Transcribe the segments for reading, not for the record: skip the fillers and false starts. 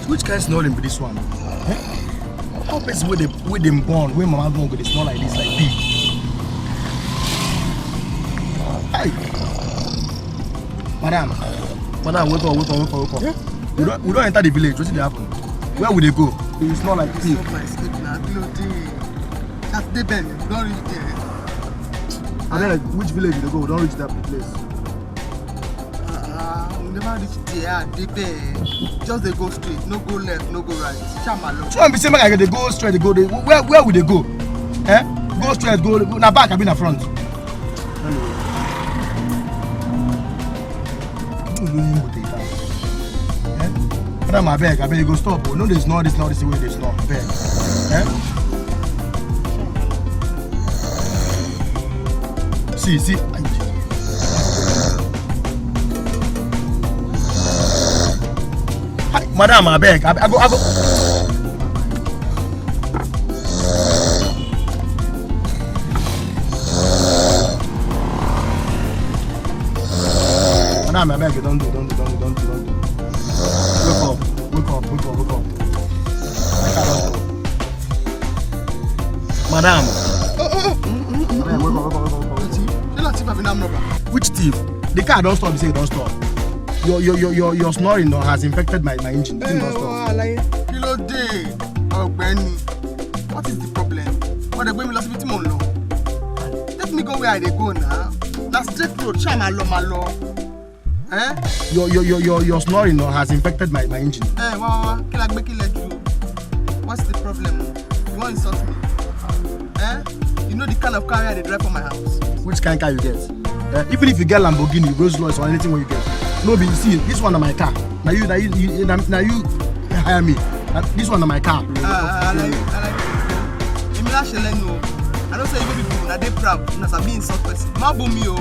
Which kind of snoring be this one? How person with them born when mama born with a small like this, like big? Hey, madam, wake up. Yeah? We don't enter the village. What's gonna happen? Where would they go? They smell like pig. Stop my sleep now, that's the bend. Don't reach there. And then, like, which village do they go? Don't reach that place. We never reach there. They bend. Just they go straight. No go left. No go right. Chamalo. So I'm saying like they go straight. They go. Where would they go? Eh? Go straight. Go. Now back. I be in the front. Madam, I beg you go stop. No, this not the way they stop. Beg. Eh? See. Hi, madam, I beg. I go. Madam, I beg you, don't do. Wake up. Madam. Which thief? The car don't stop, you say it don't stop. Your snoring has infected my engine. Don't stop. Kilo day. Oh, Benny. What is the problem? What they bring me last bit more long? Let me go where I go now. That's straight road. Malo. Eh? Your snoring has infected my engine. Eh, wow. What's the problem? You want to insult me? Eh? You know the kind of car they drive from my house? Which kind of car you get? Even if you get Lamborghini, Rolls Royce, or anything what you get. No, but you see, this one is my car. Now you hire me. This one is my car. I like I don't say you people now they proud. Now I be insult person. Ma boom me oh.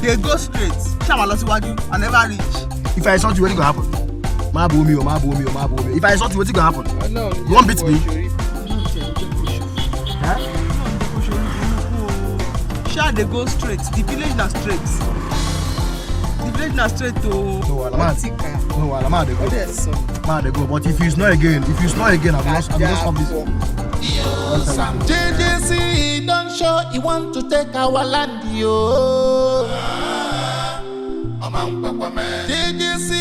They go straight. Shama lost what you I never reach. If I insult you, what's gonna happen? Ma boom me. If I insult you, what's gonna happen? You won't beat me. Huh? Sha they go straight. The village na straight. To No, Alama they go. They go. But if you snore again, I've lost this. JJC don't show he want to take our land, yo. JJC.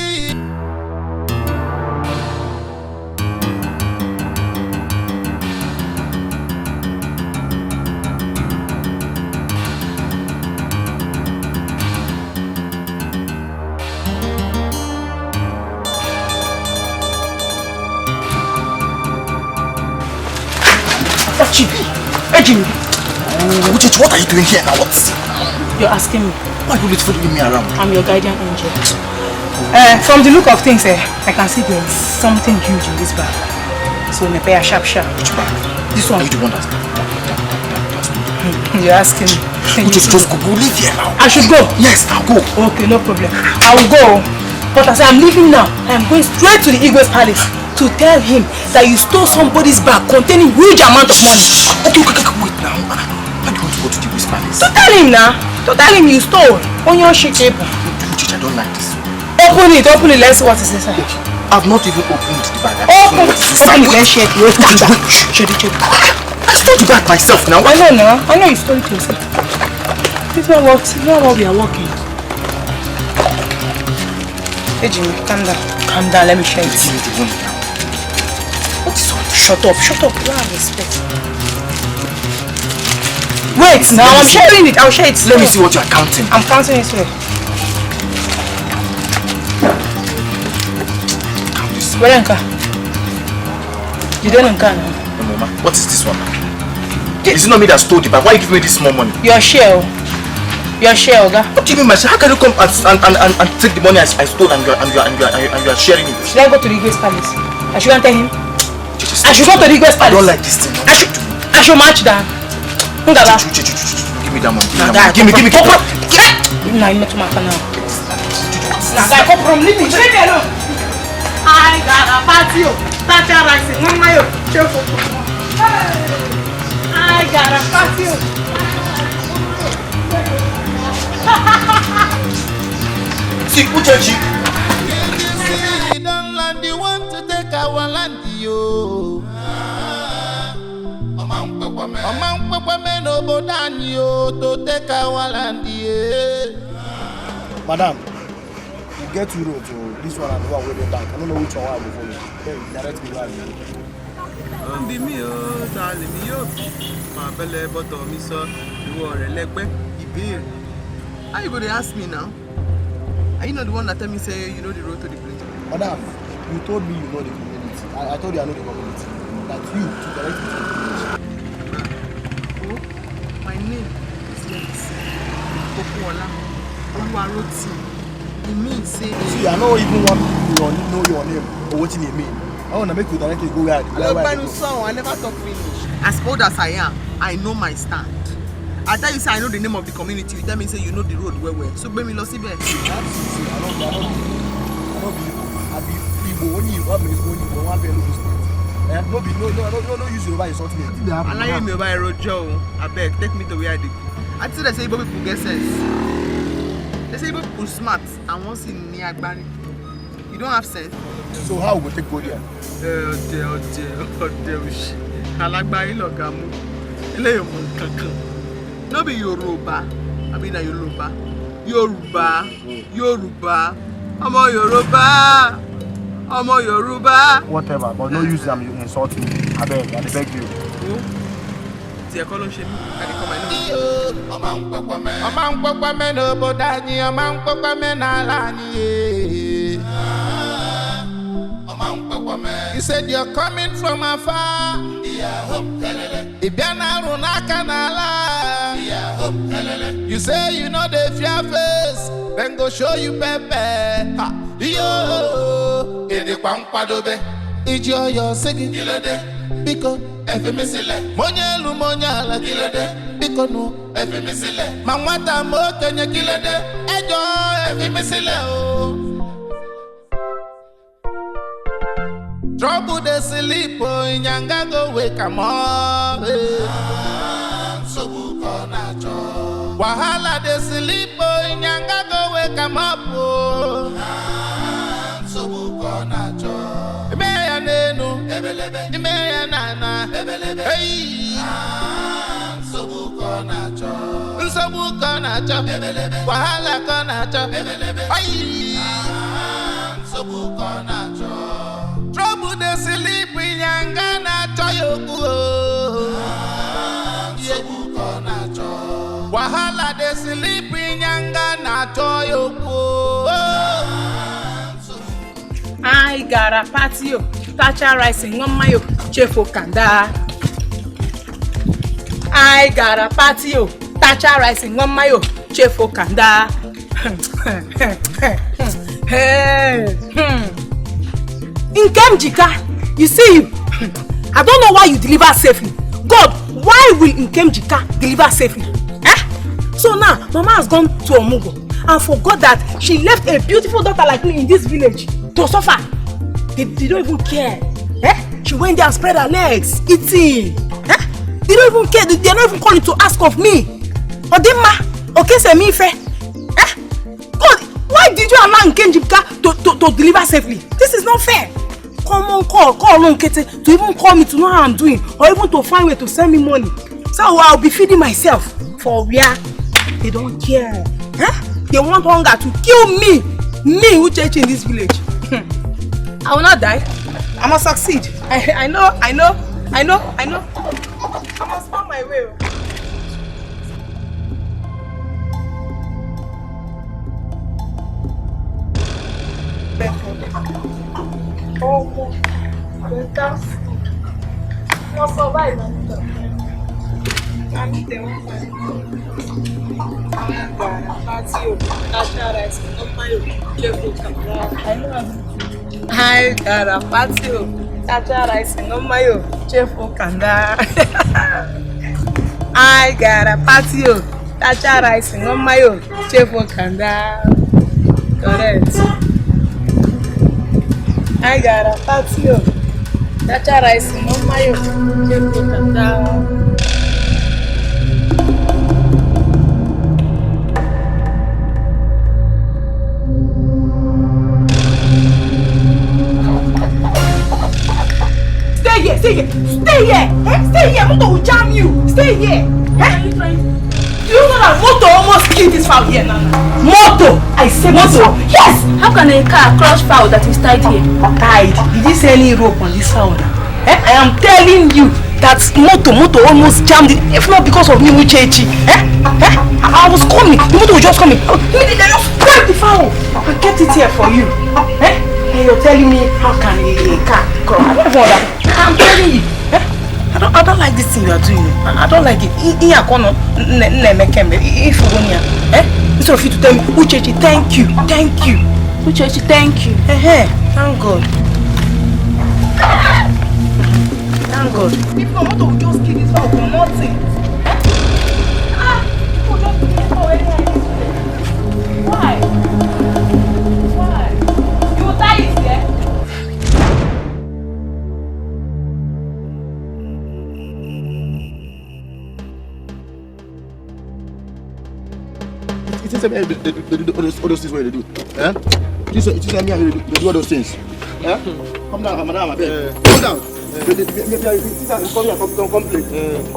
Jimmy, what are you doing here now? You're asking me. Why are you following me around? I'm your guardian angel. From the look of things, I can see there's something huge in this bag. So me pay a sharp. Which bag? This one. Are you the one that's You're asking me. Just go. Leave here now. I should go? Yes, I'll go. Okay, no problem. I will go. But as I'm leaving now, I'm going straight to the Igwe's palace to tell him that you stole somebody's bag containing huge amount of money. Okay, wait now. Why do you want to go to the Igwe's palace? To tell him now. To tell him you stole on your shit table. I don't like this. Open it. Let's see what is inside. I've not even opened the bag. Open it. Let's share it. Share it. I stole the bag myself now. I know you stole it yourself. This one works. This one we are working. Hey Jimmy, calm down. Let me share it. What is all this? Shut up. You have respect. Wait, now I'm sharing it. I'll share it. Let me see what you are counting. I'm counting it here. Count this. Walenka. You don't know now. No, Mama. What is this one? Is it not me that stole the bag? Why you give me this small money? Your share, Oga. What do you mean, my share? How can you come and take the money I stole and you are sharing it? Should I go to the Igwe's palace? I should tell him. I should go to the Igwe's palace. I don't like this thing. I should match that. Give me that money. Give me. Nah, you make my now. Nah, guy, come from leave me alone. I got a party. That's a rising. Mama, yo, I got a party. See, who touch you? Among Papa men Obodanio to take our land. Madam, you get two roads, so this one and the one way back. I don't know which one I will follow. Then direct me where I will. Be me, darling, me up. My belly bottom, me so you are a leg back. How you going to ask me now? Are you not the one that tell me say you know the road to the place? Madam, you told me you know the community. I told you I know the community. That you to direct me to the village. Oh, my name is James Pokuola Oluwaroti. It means say. See, I don't even want to know your name or what you mean. I want to make you directly go where I go. I never talk finish. As old as I am, I know my stand. I tell you say I know the name of the community. You tell me say you know the road well. So bring me lost there. See, I don't be Igbo only you have me only you want to no use your body something. I like me by road Joe. I beg, take me to where I do. I tell they say Igbo people get sense. They say Igbo people smart and once in near Agbani. You don't have sense. So how we take go there? Alagbari logamu. Ile yo mun kankan. No be Yoruba. I mean Yoruba. Yoruba. Omo Yoruba. Omo Yoruba. Whatever, but no use them you insult me. I beg you. Ti e ko lo se mi. I dey come my Among Papa men Obodani, among Papa men Alani. He said you're coming from afar. You say you know the fear face, then go show you pepe. Yo, Ijo yo singing Biko Efemisile Monyelu monyala kilode Biko no Efemisile Mamata mo kenya kilode Ejo Efemisile oh. Trouble de sleep oh Nyanga go wake am up Sobuko nacho Wahala de sleep oh Nyanga go wake am up oh Sobuko nacho Imeya nenu Imeya nana Hey Sobuko nacho Sobuko nacho Wahala ko nacho Hey Sobuko nacho Trouble de sleep Nyanga nacho yoku Sobuko nacho Wahala de sleep Nyanga nacho yoku I got a patio, tacha rice in mayo, chefo kanda. I got a patio, tacha rice in mayo, chefo kanda. In Kemjika, you see you. I don't know why you deliver safely. God, why will Nkemjika deliver safely? So now, Mama has gone to Omugo and forgot that she left a beautiful daughter like me in this village to suffer. They don't even care. She went there and spread her legs, eating. They don't even care. They're not even calling to ask of me. Odema, okay, say me fair. God, why did you allow Nkemjika to deliver safely? This is not fair. Come on, call Nkete to even call me to know how I'm doing, or even to find a way to send me money. So I'll be feeding myself for where they don't care. They want hunger to kill me. Me who church in this village. I will not die. I must succeed. I know. I must find my way. Oh, fantastic. No survive. I need them. I got a patio, tacha rice in mayo, chefo kanda. I got a patio, tacha rice in mayo, chefo kanda. Correct. I got a patio, tacha rice in mayo, chefo kanda. here, stay here. Stay here. Eh? Stay here. Moto will jam you. Stay here. Eh? Do you know that Moto almost killed this fowl here, Nana? Moto! I say Moto! Yes! How can a car crush fowl that is tied here? Tied? Did you see any rope on this fowl? Eh? I am telling you that Moto almost jammed it, if not because of me, Uchechi. Eh? Eh? I was coming. The Moto was just coming. Immediately I just grabbed the fowl. I kept it here for you. Eh? And you're telling me how can a car crush? I don't know that. I'm telling you. Eh? I don't like this thing you are doing. I don't like it. If you go near, eh? Instead of you to tell me, Uchechi, thank you. Uchechi, thank you. Thank God. Thank God. If not, Moto will just kill this fowl for nothing. People just kill this fowl anyhow. Why? You will die it, yeah? It is all those things what they do. Eh? It is me they do all those things. Eh? Come down, madam, I beg. Come down. Come play.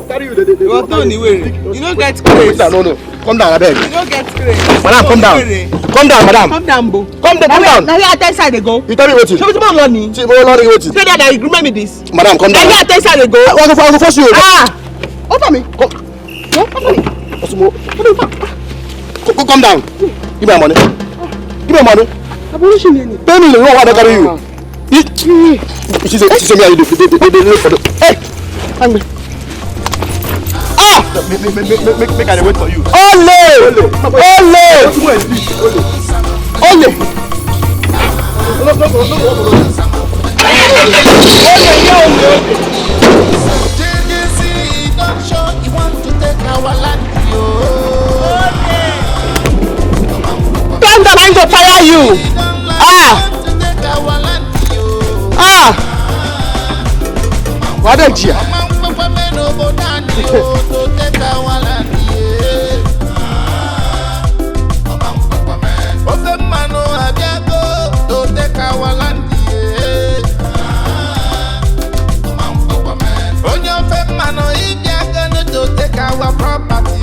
Carry you. You want to anyway. You don't get crazy. No. Come down, I beg. You don't get crazy. Madam, come down. Come down, madam. Come down, Bo. Come down. Now you at side they go. You tell me what you. Show me some money. See, more money what you. Say that you remember this. Madam, come down. Now you at side they go. I go force you. Over me. Come down. Give me my money. Give me my money. Pay me. No one carry you. She said me they look for the. Hey, hang me. Make I wait for you. Ole. Don't show you want to take our land, Come down, I'm going to fire you. What a dear. Our property.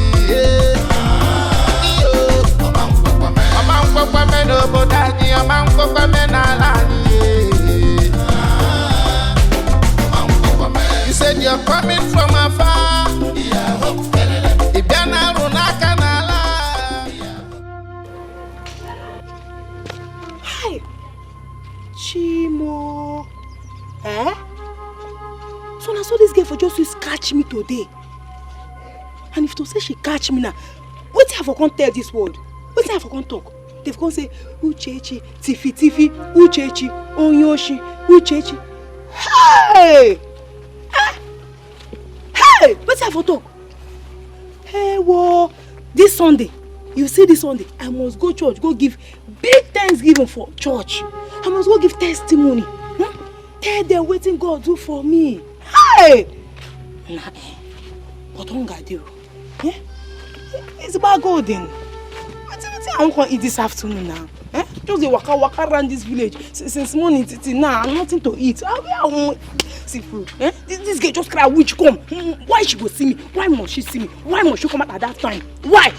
You said you're coming from afar. Hi, Chimo. Eh? So now this girl for just to catch me today. And if to say she catch me now, what have I can't tell this word? What have I can't talk? They've gone say Uchechi, Tifi, Uchechi, Onyoshi, Uchechi. Hey! Hey! What have I talk? Hey, whoa! This Sunday, you see this Sunday, I must go church, go give big thanksgiving for church. I must go give testimony. Tell them waiting God do for me. Hey! Nah, what don't I do? Yeah? It's about golden. I won't eat this afternoon now. Eh? Just the waka around this village since morning till now. I'm nothing to eat. I won't see food. Eh? This girl just cry witch come. Why she go see me? Why must she see me? Why must she come out at that time? Why?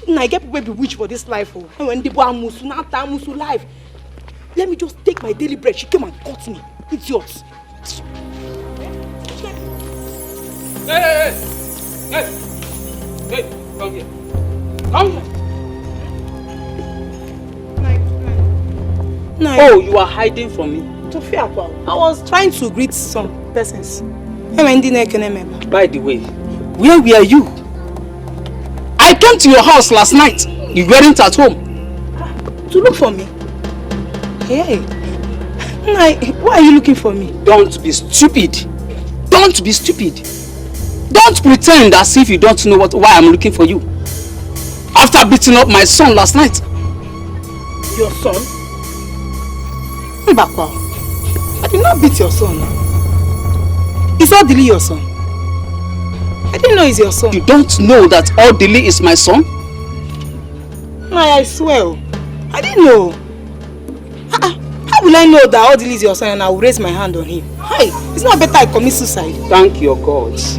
Now I get people be witch for this life. Oh. And when the boy musu now time musu life. Let me just take my daily bread. She came and cut me. Idiot. Hey, come here. Come here. No, Oh, you are hiding from me. I was trying to greet some persons. By the way, where were you? I came to your house last night. You weren't at home. To look for me? Hey, why are you looking for me? Don't be stupid. Don't be stupid. Don't pretend as if you don't know why I'm looking for you. After beating up my son last night. Your son? Mbakwa, I did not beat your son. Is Odili your son? I didn't know he's your son. You don't know that Odili is my son? No, I swear. I didn't know. How will I know that Odili is your son and I will raise my hand on him? Hey, it's not better I commit suicide. Thank your gods.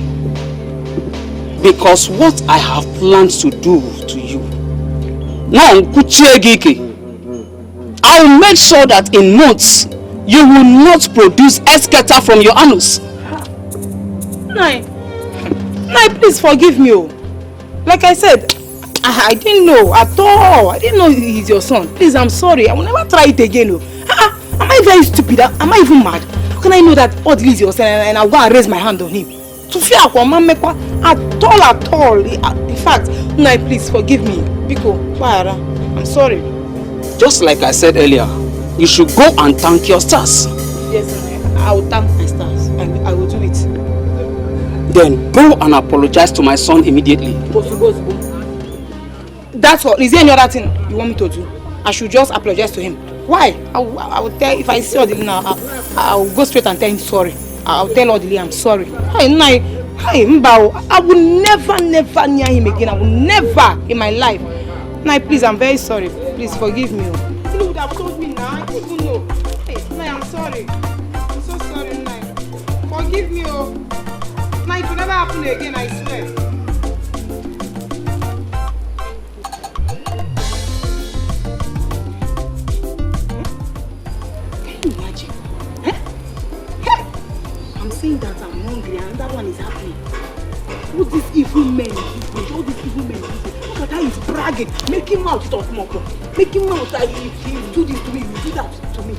Because what I have planned to do to you, now I will make sure that in months you will not produce excreta from your anus. Nai, please forgive me. Like I said, I didn't know at all. I didn't know he's your son. Please, I'm sorry. I will never try it again. Am I very stupid? Am I even mad? How can I know that Audley is your son and I'll go and raise my hand on him? To fear at all. In fact, Nai, please forgive me. Biko, I'm sorry. Just like I said earlier, you should go and thank your stars. Yes, I will thank my stars. I will do it. Then go and apologize to my son immediately. That's all. Is there any other thing you want me to do? I should just apologize to him. Why? I will tell, if I see Audley now, I will go straight and tell him sorry. I will tell Audley I'm sorry. I will never near him again. I will never in my life. Nai, please, I'm very sorry. Please forgive me. You would have told me now. I didn't even know. Hey, Nai, I'm sorry. I'm so sorry, Nai. Forgive me. Nai, it will never happen again, I swear. Saying that I'm hungry and that one is happening. All these evil men, all these evil men, look at how he's bragging, making mouth talk more, making mouth that you do this to me, you do that to me.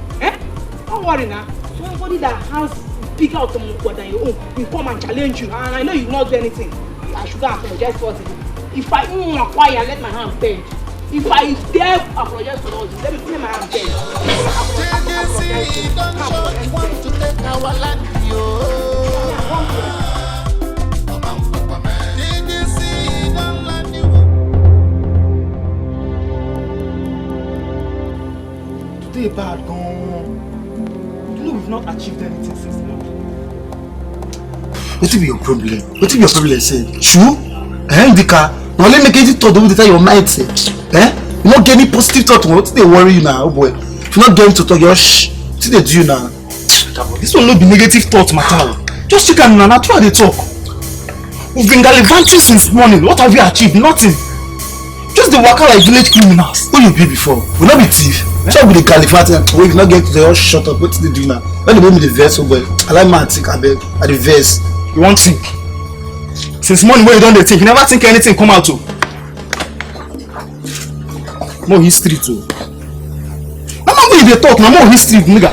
Don't worry now. Somebody that has bigger automobile than your own will come and challenge you, and I know you will not do anything. I should go and apologize for it. If I acquire, let my hand bend. If I dare apologize for all this, let me my hand bend. You want to take our land, Today bad gone. You know we've not achieved anything since now. What will be your problem? What will be your problem? Say, true? Ndika, now let me get it to do with your mindset. You not get any positive thought. What they worry you now, oh boy? If you're not going to talk, you're shh. What they do you now? This will not be negative thought matter. Just you can now try to talk. We've been gallivanting since morning. What have we achieved? Nothing. Just the waka like village criminals. Who you be before? We'll not be thief. Try with the gallivanting. We will not get to the all shut up. What they do now? When they make me the verse, oh boy. I like my think I beg at the verse. You won't think. Since morning when you don't think, you never think anything come out too. More history too. I'm not going to talk now. More history, nigga.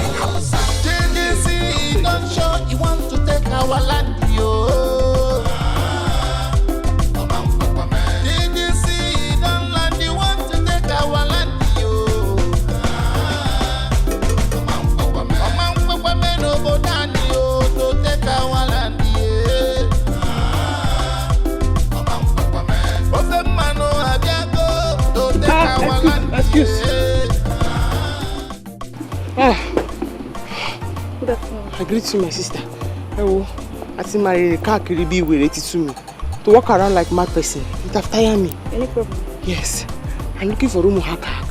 I greet you, my sister. I see my car be ready to me. To walk around like mad person. It have tired me. Any problem? Yes. I'm looking for Umuhaka.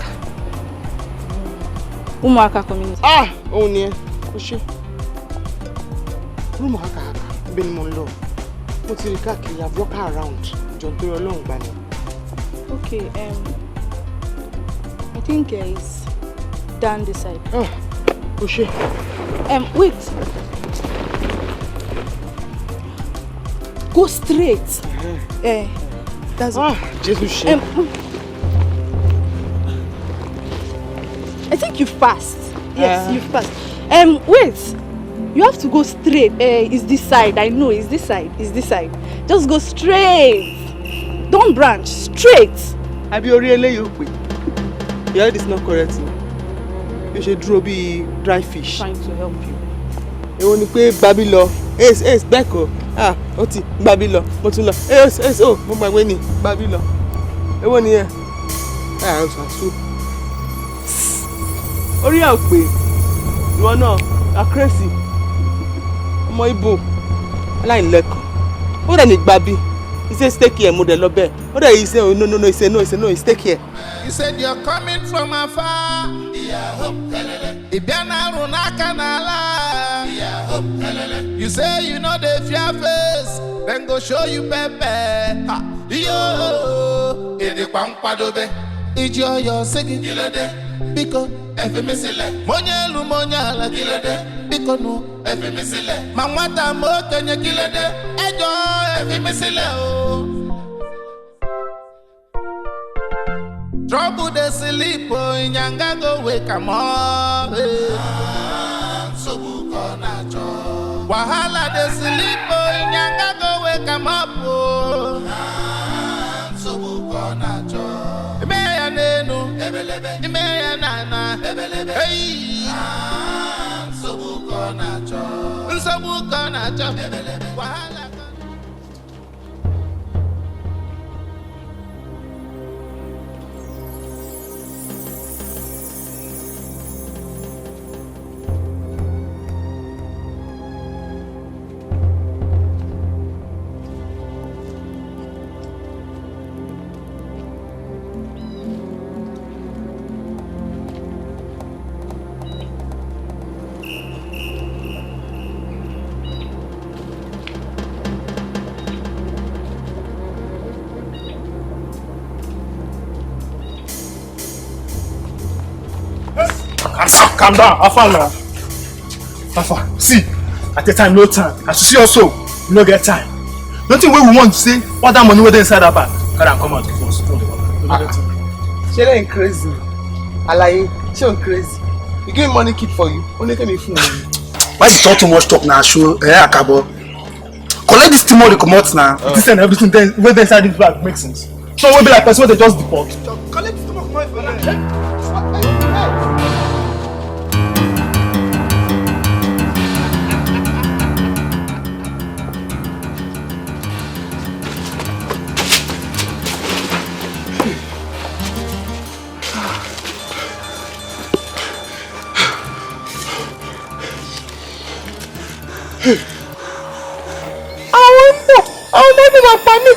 Umuhaka community. Oh yeah. Kushi. Umuhaka. Ben Monlo. What's the car? You have walked around. John to long banner. Okay. I think it's down this side. Kushi. Wait. Go straight. That's Jesus. I think you've passed. Yes, you've passed. Wait. You have to go straight. It's this side. I know it's this side. It's this side. Just go straight. Don't branch. Straight. I be really you. Yeah, this is not correct. You should draw be dry fish. Trying to help you. You want to pay Babylon? Yes, Beko. Oti Babylon. Motula. Yes. Oh, Mama Weni Babylon. You want here? So. Hurry up, babe. You want no? Crazy. My boo. I like what any baby? He says stay here, model obe. What he say? Oh, no. He say no. He stay here. He said you're coming from afar. Yeah, hope. Ibiana runaka nala. Yeah, hope. You say you know the fear face, then go show you pepe. Yo, in the Pampadobe, it's your second killer day. Because every missile, Monyelu Monyala killer day. Because no, every missile, Mamata Mokanya killer day. Enjoy every missile. Trouble the sleep, in Yanga go wake 'em up. So book on a job. Wahala the sleep, in Yanga go wake 'em up. So book on a job. Imeya nenu, Imeya nana, hey. So book on a job. So book on a job. Wahala. Calm down, Alpha now. Alpha, see, at the time, no time. As you see also, you don't get time. Nothing we want to say, what that money was inside that bag. Can come out before us. She ain't crazy. I like she ain't crazy. You give me money keep for you. Only give me food. Why you talk too much talk now? Show, Akabo. Collect this thing all the commodities now. This and everything then where they inside this bag makes sense. So we'll be like person they just deport. Collect this money for them. I'll never my family.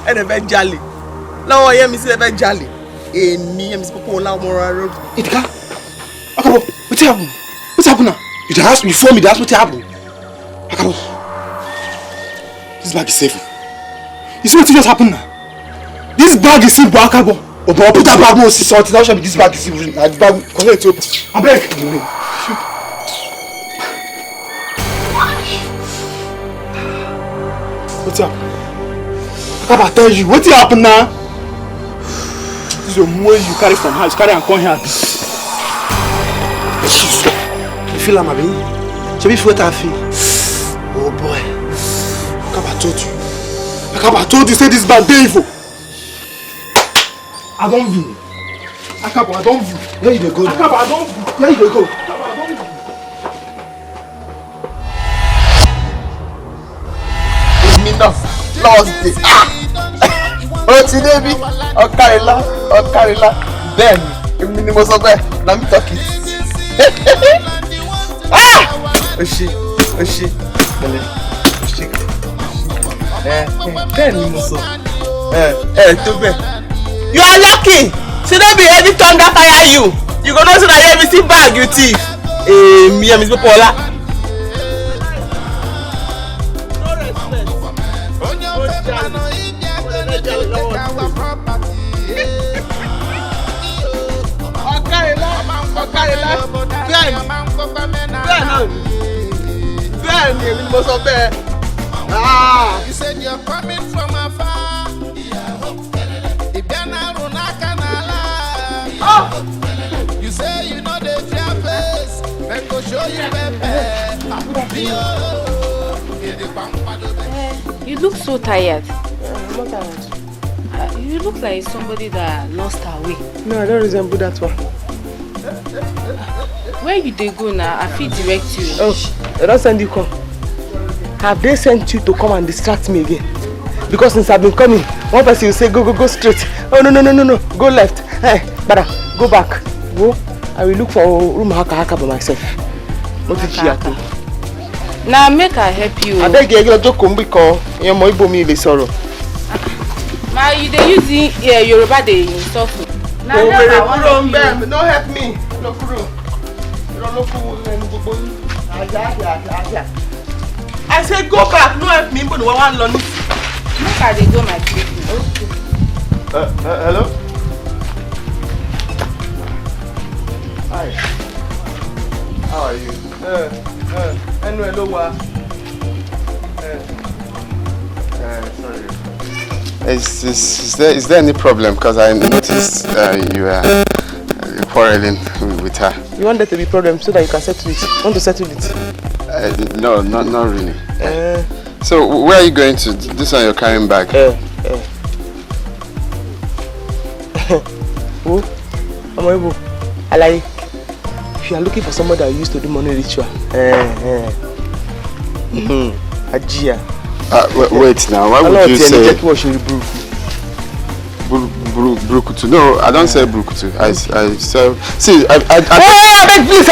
And eventually, now I am Mr. Eventually. Me and Miss Popo now more road. Itka, Akabo, what happened? What's happened now? You asked me before me. That's what happened. Akabo, this bag is safe. You see what just happened now? This bag is safe, Akabo. Oh, but put that bag more sorted. Now show me this bag is safe. This bag collect it. I beg. What's up? Akabo, I tell you, what happened now? This is your money you carry from house, carry and come here. You feel like my baby? Should be what I feel. Oh boy. Akabo, I told you. Akabo, I told you, say this bad day evil. I don't view. Akabo, I don't view. Where you go? Akabo, I don't view. Where you go? Akabo, I don't view. It's me now. Lost it. Oh, today be Okarila. Then, èmi ni mo sọ bẹ́ẹ̀, na me talk it. Oṣé. Bele. Oṣé. Bẹ́ẹ̀ ni mo sọ. Tó bẹ́ẹ̀. You are lucky. Should not be heavy thunder fire you. You go know so that everything bag you thief. Me and Miss Popola. You said you're coming from afar. You say you know the fear face. Then go show you You look so tired. I'm not tired. You look like somebody that lost her way. No, I don't resemble that one. Where you dey go now? I feel direct you. Oh, They don't send you come. Have they sent you to come and distract me again? Because since I've been coming, one person will say go straight. Oh no, go left. Hey, brother, go back. Go. I will look for room haka by myself. What did she have to? Now make her help you. I beg you, just come because your boy bomi le sorrow. Ma, you dey use Yoruba dey insult me. Now no help me. No kuro. I said go back. No help me. But one long. Make her dey go my treatment. Hello? Hi. How are you? Anyway, sorry. Is there any problem? Because I noticed you were quarreling with her. You want there to be problem so that you can settle it? Want to settle it? No, not really. So where are you going to? This one you're carrying back? Oh, I like. If you are looking for somebody that used to do money ritual, Ajia. Wait now, why would you say Brukutu? No, I don't say Brukutu. I say, see, I please,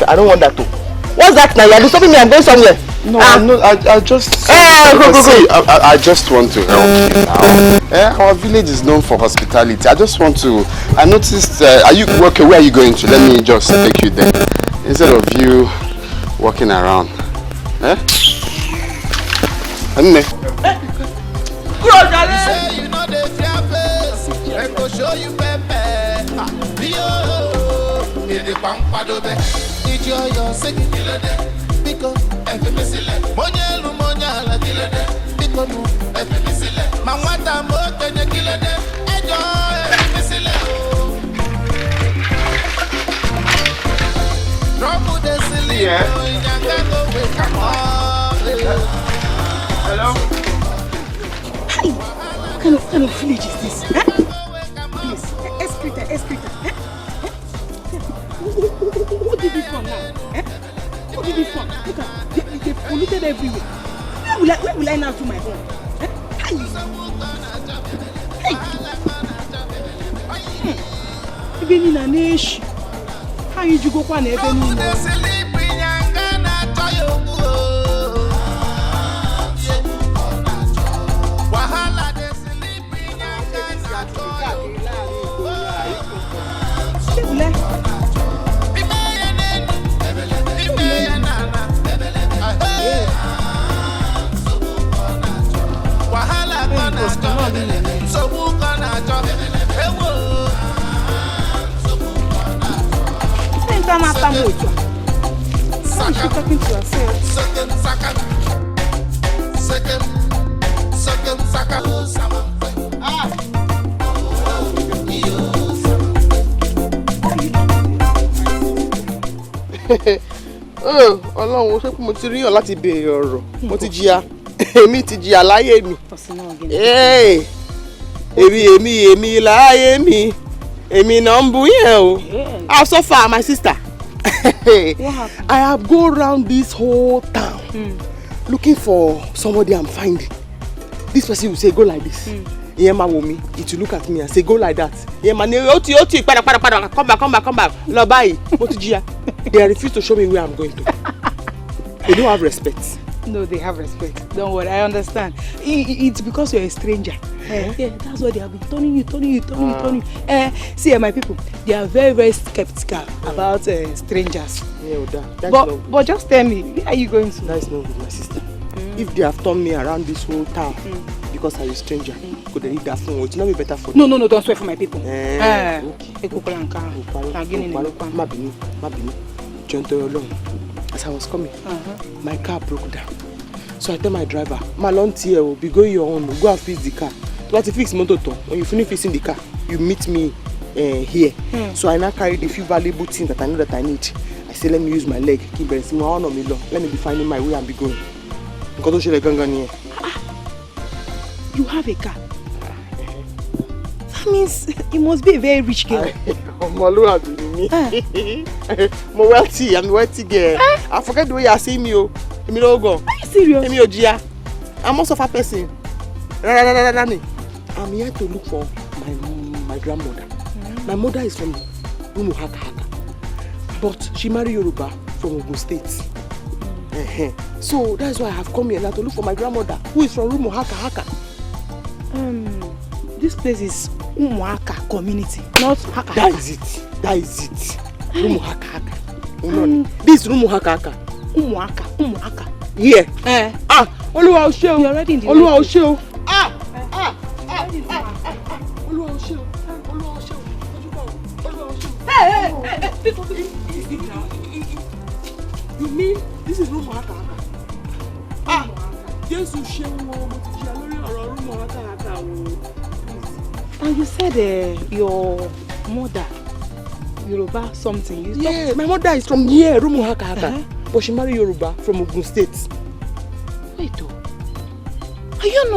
I don't want that too. What's that now? You are disturbing me, I'm going somewhere. No, I just see, I just want to help you now. Our village is known for hospitality. I just want to. I noticed. Are you okay? Where are you going to? Let me just take you there instead of you walking around. You know they fear face. I go show you pepe. Your singing because efemisile monyelu monyala kilede because efemisile mamata mokenya kilede ejo efemisile trouble the silly nyanga go wake up. Hello? Hi, what kind of village is this? Please, Escrita. Who did this one now? Who did this one? Look at, they polluted everywhere. Where will I now do my home? Hey! Even in an age, how you go on even So who gonna talk? She's talking to herself. Second. Ọlọ́run ṣé mo ti ríyàn láti béèrè ọ̀rọ̀. Mo ti jìyà. Èmi ti jìyà láyé mi. Èmi láyé mi. Èmi náà ń bú yẹn o. How so far, my sister? I have go around this whole town looking for somebody I'm finding. This person will say go like this. Ìyẹn máa wò mí, it will look at me and say go like that. Ìyẹn máa ní ó ti padà come back lọ báyìí. Mo ti jìyà. They refuse to show me where I'm going to. They don't have respect. No, they have respect. Don't worry, I understand. It's because you're a stranger. Yeah, that's why they have been turning you. See, my people, they are very, very skeptical about strangers. Yeah, but just tell me, where are you going to? That is not with my sister. If they have turned me around this whole town because I'm a stranger, could they need that phone? It's not be better for No, don't swear for my people. Okay. As I was coming, my car broke down. So I tell my driver, Malonti will be going your own, go and fix the car. What if fix motor? When you finish fixing the car, you meet me here. So I now carry the few valuable things that I know that I need. I say, let me use my leg. Let me be finding my way and be going. You have a car? That means you must be a very rich girl. Ọmọlúwàbí ni mí. Mo wealthy, I'm a wealthy girl. I forget the way you see me, oh. Èmi ló go. Are you serious? Èmi ò jìyà. I'm also a person. I'm here to look for my grandmother. My mother is from Haka, but she married Yoruba from Ogun State. So that's why I have come here now to look for my grandmother, who is from Haka. This place is Umuaka community, not Haka. That is it. Haka. This Haka. Umuaka. Yeah. Oluwa o ṣé o. You're already in the Oluwa o right ṣé o. Hey. You mean this is Haka? Yes, you ṣé o. Mo ti jìyà lórí ọ̀rọ̀ Haka o. And you said your mother, Yoruba something. Yeah, my mother is from here, Haka. But she married Yoruba from Ogun State. Wait, are you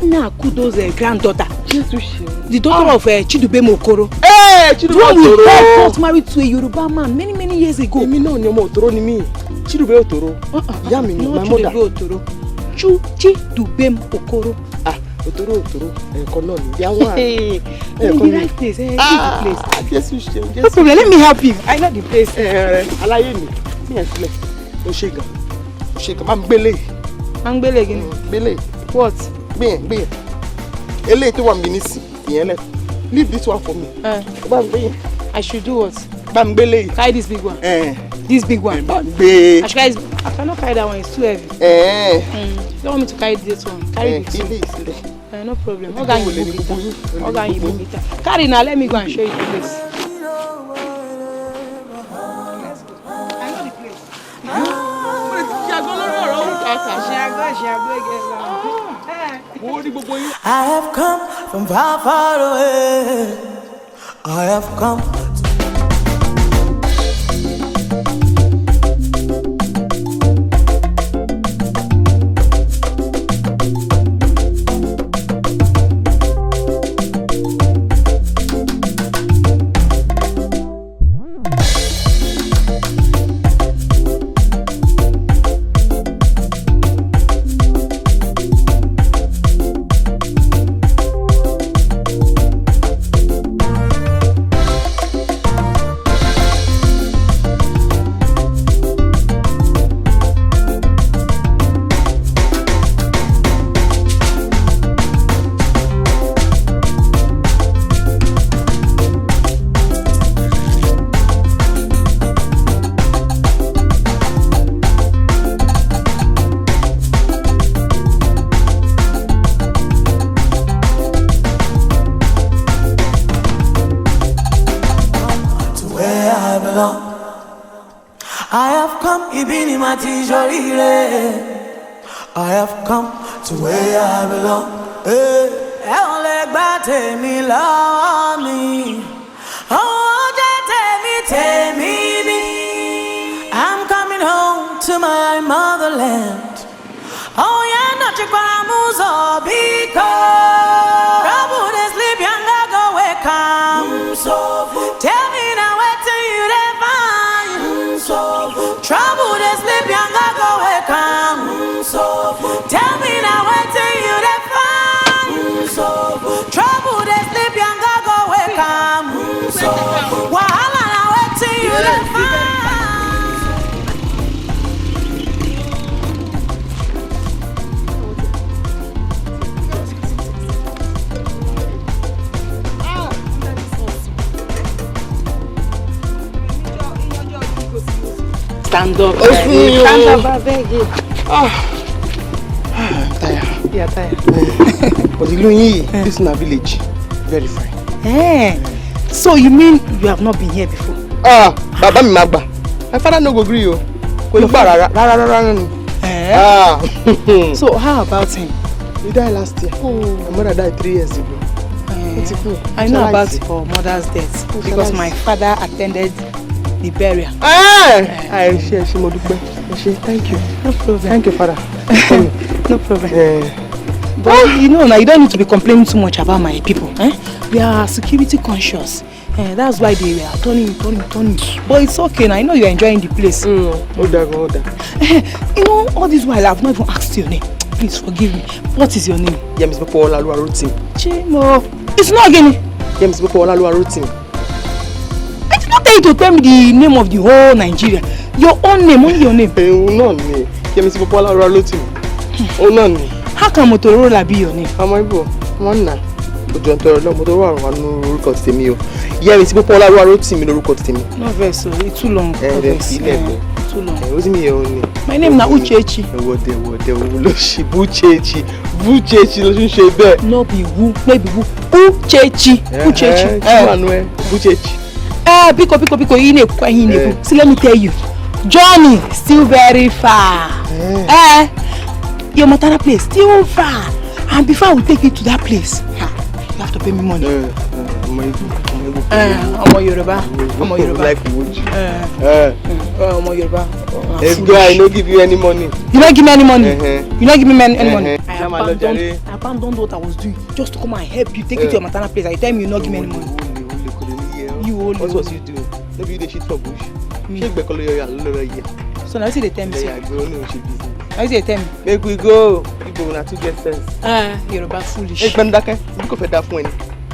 not Kudo's granddaughter? Yes, you ṣé. The daughter of Chidube Mokoro. Hey, Chidube Otoro. Got married to a Yoruba man many years ago. Èmi náà ni ọmọ Otoro ni mí. Chidube Otoro. Ìyá mi ni, my mother. Chidube Otoro. Chidube Mokoro. Otoro. Ẹ̀kan náà ni. They are one. In the right place. This is the place. Yes, you ṣé. No problem. Let me help you. I know the place. Aláyé mi. Mi ẹ̀ sílẹ̀. O ṣe gan. Máa ń gbélé. Angbele gini. Gbélé. What? Gbé. Eléyìí tó wà mí nísì. Ìyẹn lẹ̀. Leave this one for me. Bá ń gbé yẹn. I should do what? Bá ń gbélé. Carry this big one. This big one. Bá ń gbé. I cannot carry that one. It's too heavy. You don't want me to carry this one. Carry this one. No problem. Carry now. Let me go and show you the place. I have come from far away. I have come. I have come to where I belong. I'm coming home to my motherland. Oh yeah, not your grandma's because trouble is sleep young go wake up. Tell me now where to you they find. Trouble is sleep young go wake up. Tell me now where to you they find. Trouble is sleep young go wake up. Wahala now where to you they find. Stand up. Stand up, I beg you. I'm tired. You're tired. But this is a village. Very fine. So you mean you have not been here before? Baba mi magba. My father no go agree you. Rara. So how about him? He died last year. My mother died 3 years ago. I know about your mother's death because my father attended the burial. Thank you. No problem. Thank you, father. No problem. But you know, now you don't need to be complaining too much about my people. We are security conscious. That's why they are turning. But it's okay now. I know you're enjoying the place. Hold on. You know, all this while I've not even asked your name. Please forgive me. What is your name? James Popo Olaluwarotim. Chimo. It's not again. James Popo Olaluwarotim. I did not tell you to tell me the name of the whole Nigeria. Your own name, only your name. No, James Popo Olaluwarotim. Oh no. How can Motorola be your name? Amaibo, Mona. Ojo ntoro lo Motorola wa nu orúkọ ti tèmi o. James Popo Olaluwarotim ni orúkọ ti tèmi. No verse, so it's too long. Too long. What's me your name? My name na Uchechi. What Uchechi. Uchechi lo ṣe bẹ́ẹ̀. No be Wu, maybe Wu. Uchechi. Uchechi. Uchechi. Biko, see, let me tell you. Journey still very far. Your Matara place still far. And before we take you to that place, you have to pay me money. I'm a Yoruba. Like wood. I'm a Yoruba. Let's go. I don't give you any money. You don't give me any money? You don't give me any money? I abandoned what I was doing just to come and help you take you to your Matana place. I tell me you not give me any money. What was you doing? Maybe they shit for bush. So now you see the time. Yeah, go no she busy. Now you see the time. Make we go. People will not to get sense. You're about foolish. Hey, Bendake, you go for that phone.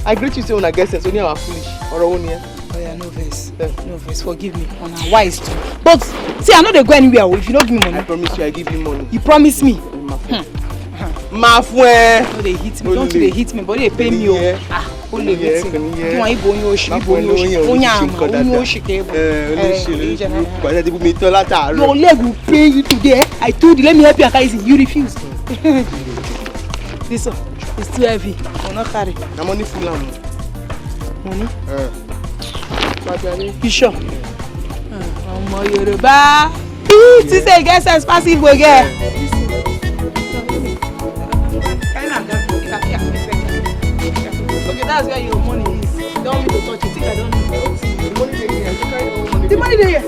I greet you say when I get sense. Only our foolish or own here. Oh yeah, no verse. No verse. Forgive me. On our wise too. But see, I know they go anywhere if you don't give me money. I promise you, I give you money. You promise me? My friend. No, they hit me. Don't they hit me? But they pay me. Only hit me. You want to go Oshiki? Your leg will pay you today. I told you, let me help you. You refuse. This one is too heavy. I'm not carry. I'm money full of money. You sure? I'm Yoruba. This is guess as passive again. Okay, that's where your money is. You don't want me to touch it. I don't know. The money there.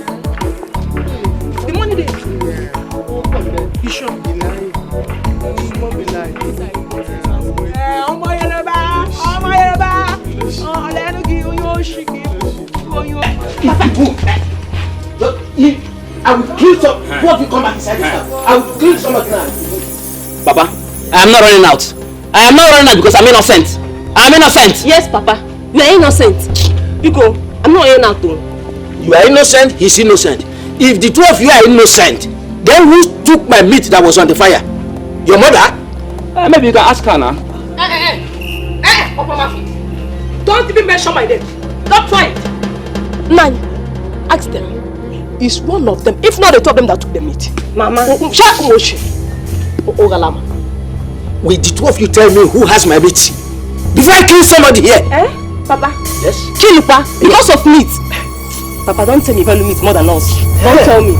The money there. You sure? I will kill some. What you come back inside this house? I will kill some of them. Papa, I am not running out. I am not running out because I'm innocent. I am innocent. Yes, Papa. You are innocent. Because I'm not running out though. You are innocent, he's innocent. If the two of you are innocent, then who took my meat that was on the fire? Your mother? Maybe you can ask her now. Papa Mafi. Don't even mention my name. Don't try it. Man, ask them. It's one of them, if not the two of them that took the meat. Mama. Will the two of you tell me who has my meat? Before I kill somebody here. Papa? Yes? Kill you, Pa? Because of meat. Papa, don't tell me you value meat more than us. Don't tell me.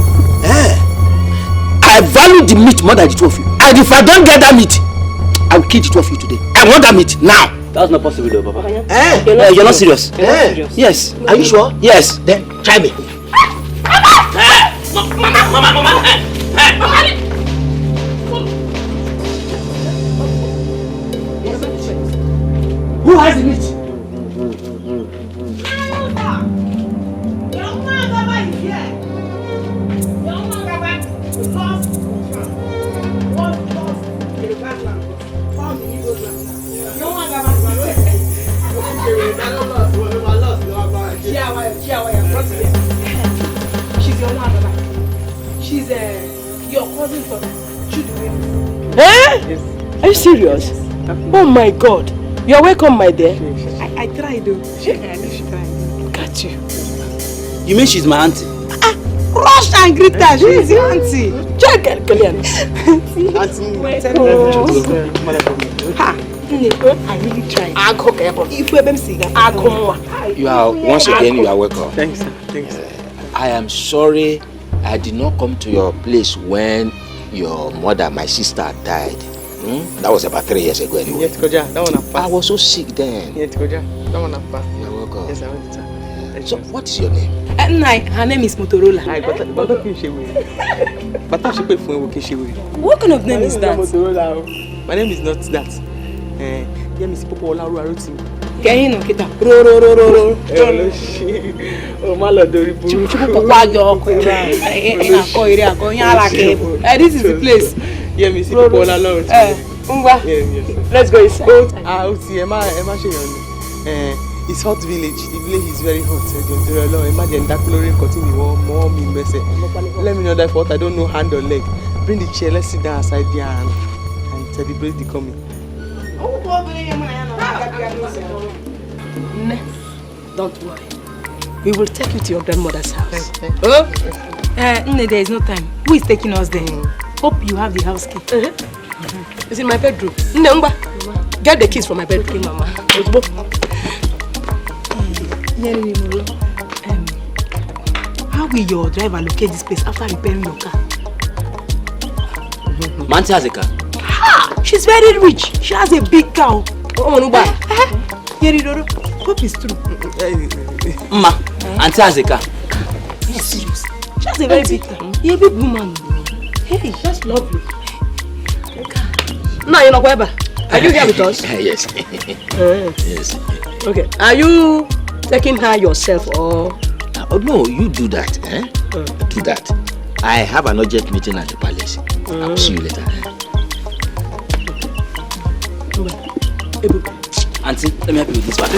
I value the meat more than the two of you. And if I don't get that meat, I will kill the two of you today. I want that meat now. That's not possible though, Papa. You're not serious. You're not serious. Yes. Are you sure? Yes. Then try me. Mama. Who has the meat? She's your mother. She's your cousin from Chudwin. Yes. Are you serious? Oh my God. You're welcome, my dear. I tried though. She tried. Got you. You mean she's my auntie? Rush and greet her. She is your auntie. Check it, Kalian. I really tried. You are once again you are welcome. Thanks, sir. Thanks. I am sorry I did not come to your place when your mother, my sister, died. That was about 3 years ago anyway. Yes, Koja, that one I passed. I was so sick then. Yes, Koja, that one I passed. You're welcome. Yes, I went to. So, what is your name? Her name is Motorola. What kind of name is that? My name is not that. Hear me, Popo Olaru Aruti. Kẹ́yìn náà kíta. Ro. Oh, my Lord, Dori Buru. This is the place. Hear me, Popo Olaru Aruti. Let's go inside. It's hot village. The village is very hot. Imagine that chlorine continue more me mess. Let me know that what I don't know hand or leg. Bring the chair, let's sit down outside there and celebrate the coming. Don't worry. We will take you to your grandmother's house. There is no time. Who is taking us there? Hope you have the house key. It's in my bedroom. Get the keys from my bedroom, Mama. How will your driver locate this place after repairing your car? Manti has a car. She's very rich. She has a big car. Hope it's true. Ma, Auntie has a car. Are you serious? She has a very big car. You're a big woman. Hey, that's lovely. No, you're not whoever. Are you here with us? Yes. Yes. Okay. Are you taking her yourself or? Oh no, you do that. Do that. I have an urgent meeting at the palace. I'll see you later. Auntie, let me help you with this one.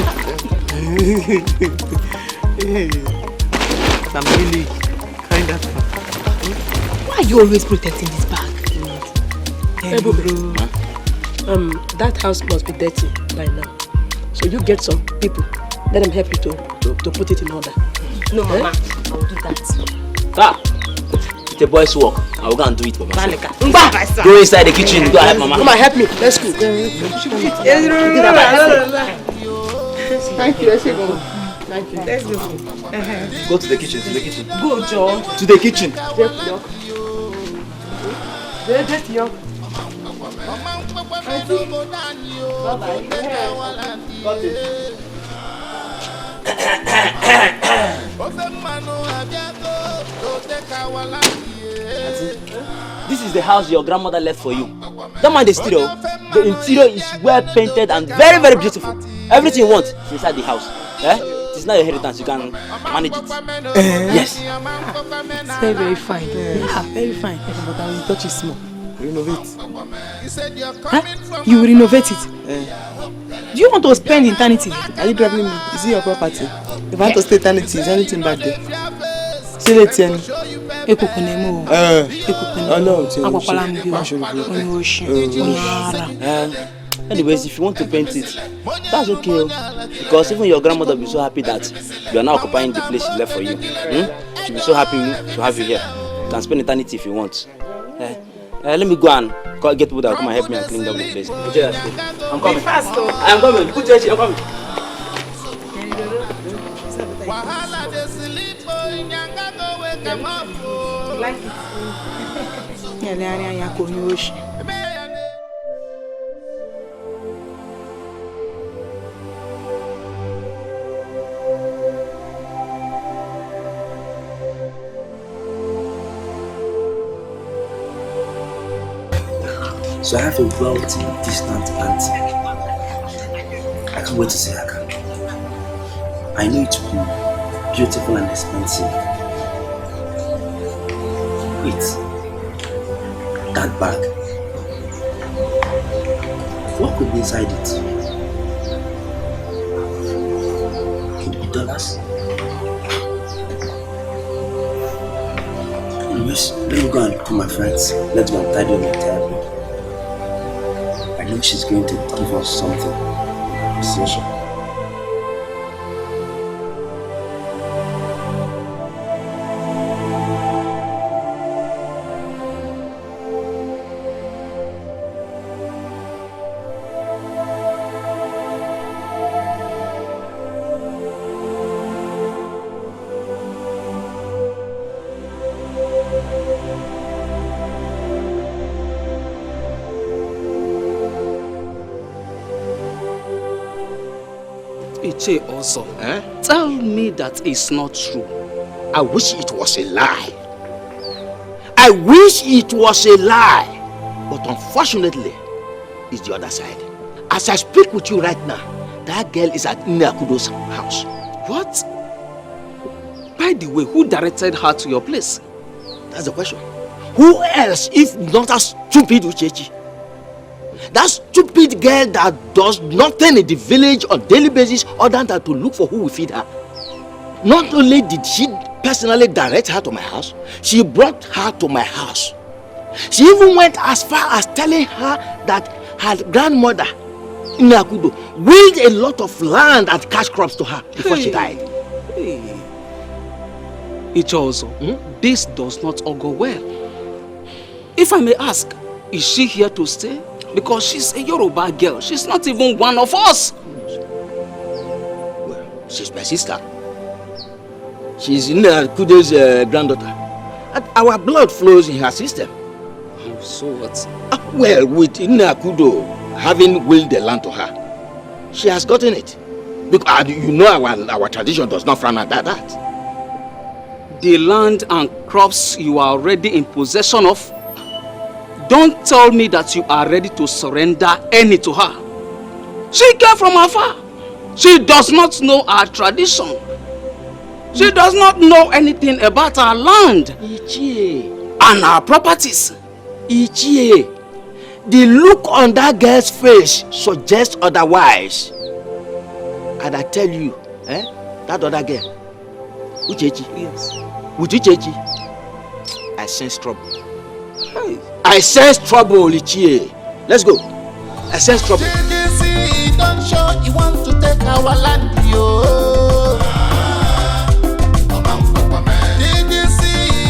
I'm really kind of. Why are you always protecting this bag? That house must be dirty by now. So you get some people. Let them help you to put it in order. No, Mama, I will do that. It's a boy's work. I will go and do it for myself. Go inside the kitchen. Go help Mama. Come and help me. Let's go. Thank you. Let's go. Thank you. Let's go. Go to the kitchen. Go, Joe. To the kitchen. This is the house your grandmother left for you. Don't mind the stereo. The interior is well painted and very, very beautiful. Everything you want is inside the house. It is not your inheritance. You can manage it. Yes. It's very, very fine. Very fine. But I will touch it small. Renovate. You will renovate it? Do you want to spend eternity? Are you driving me? Is it your property? If I want to stay eternity, is anything bad there? See you later. Anyways, if you want to paint it, that's okay. Because even your grandmother will be so happy that you are now occupying the place she left for you. She'll be so happy to have you here. You can spend eternity if you want. Let me go and get people that will come and help me and clean up the place. I'm coming. I'm coming. Good judge, I'm coming. So I have a wealthy, distant auntie. I can't wait to see her. I know it will be beautiful and expensive. Wait, that bag. What could be inside it? Could it be dollars? Anyways, let me go and call my friends. Let's go and tidy up the table. I know she's going to give us something essential. Also, tell me that it's not true. I wish it was a lie. I wish it was a lie. But unfortunately, is the other side. As I speak with you right now, that girl is at Nnakudo's house. What? By the way, who directed her to your place? That's the question. Who else if not a stupid Uchechi? That stupid girl that does nothing in the village on a daily basis other than to look for who will feed her. Not only did she personally direct her to my house, she brought her to my house. She even went as far as telling her that her grandmother, Nnakudo, willed a lot of land and cash crops to her before she died. Ichozo, this does not augur well. If I may ask, is she here to stay? Because she's a Yoruba girl. She's not even one of us. Well, she's my sister. She's Nnakudo's granddaughter. And our blood flows in her system. So what? Well, with Nnakudo having willed the land to her, she has gotten it. Because you know our tradition does not frown at that. The land and crops you are already in possession of, don't tell me that you are ready to surrender any to her. She came from afar. She does not know our tradition. She does not know anything about our land and our properties. Ichie, the look on that girl's face suggests otherwise. And I tell you, that other girl, Uchechi, yes, with Uchechi, I sense trouble. Hey. I sense trouble, Ichie. Let's go. I sense trouble. Don't show you want to take our land, yo.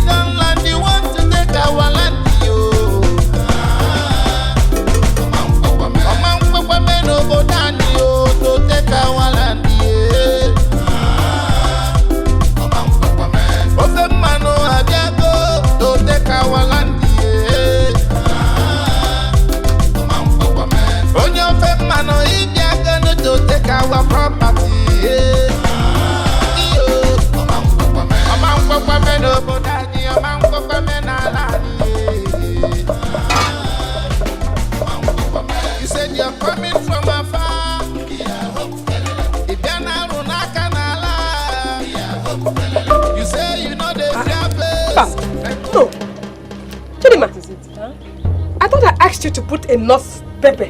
Don't land you want to take our land, yo. No go down, yo, to take our land, yeah. Orphan man, no have go to take our land. To take our property, you said you're coming from afar. You say you know the place. No, Chidima, I thought I asked you to put enough pepper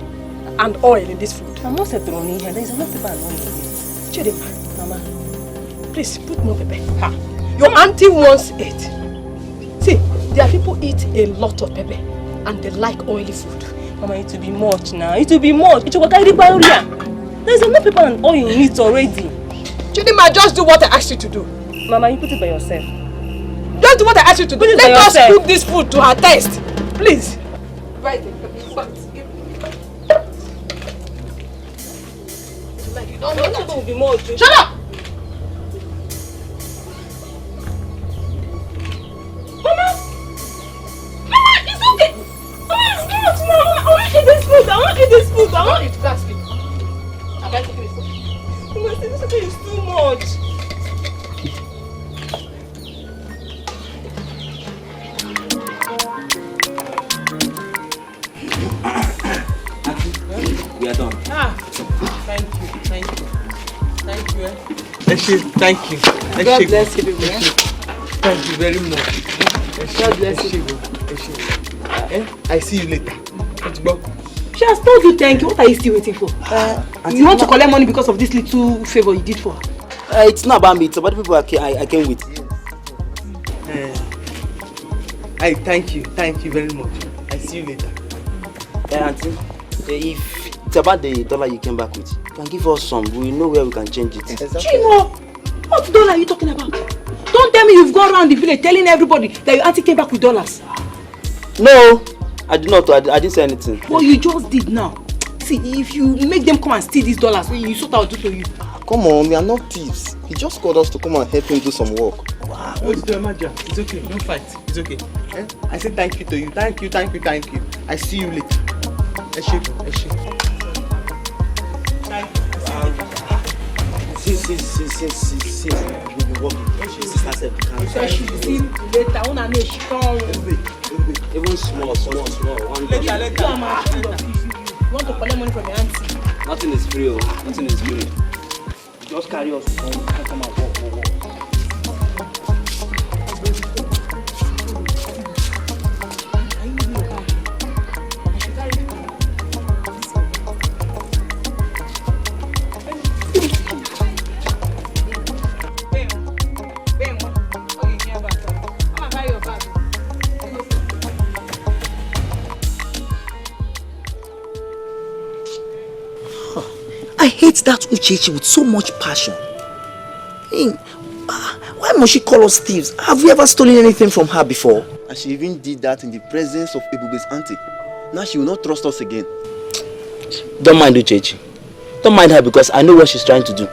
and oil in this food. I'm not throwing here. There is enough pepper and oil in it. Chidima, Mama, please put more pepper. Your auntie wants it. See, there are people eat a lot of pepper and they like oily food. Mama, it will be much now. It will be much. There is enough pepper and oil in it already. Chidima, just do what I asked you to do. Mama, you put it by yourself. Just do what I asked you to do. Let us cook this food to her taste. Please. Right. That will be more. Shut up! Mama! Mama, it's okay! Mama, I want to eat this food! I want to eat this food! I want to eat this food! I can't take this food. Mama, this is too much. We are done. Thank you. Thank you. God bless you, baby. Thank you very much. God bless you. I see you later. Let's go. She has told you thank you. What are you still waiting for? You want to collect money because of this little favor you did for her? It's not about me. It's about the people I came with. I thank you. Thank you very much. I see you later. Auntie, if it's about the dollar you came back with, you can give us some. We know where we can change it. Chino, what dollar are you talking about? Don't tell me you've gone around the village telling everybody that your auntie came back with dollars. No, I did not. I didn't say anything. Well, you just did now. See, if you make them come and steal these dollars, you sort out to you. Come on, we are not thieves. He just called us to come and help him do some work. Wow. What's the matter? It's okay. Don't fight. It's okay. I say thank you to you. Thank you. I see you later. See. We'll be working. Sister said we can't. See you later. Even small. One later. You want to collect money from your auntie? Nothing is free, oh. Nothing is free. Just carry us to come and walk. I hate that Uchechi with so much passion. Why must she call us thieves? Have we ever stolen anything from her before? And she even did that in the presence of Ebube's auntie. Now she will not trust us again. Don't mind Uchechi. Don't mind her because I know what she's trying to do.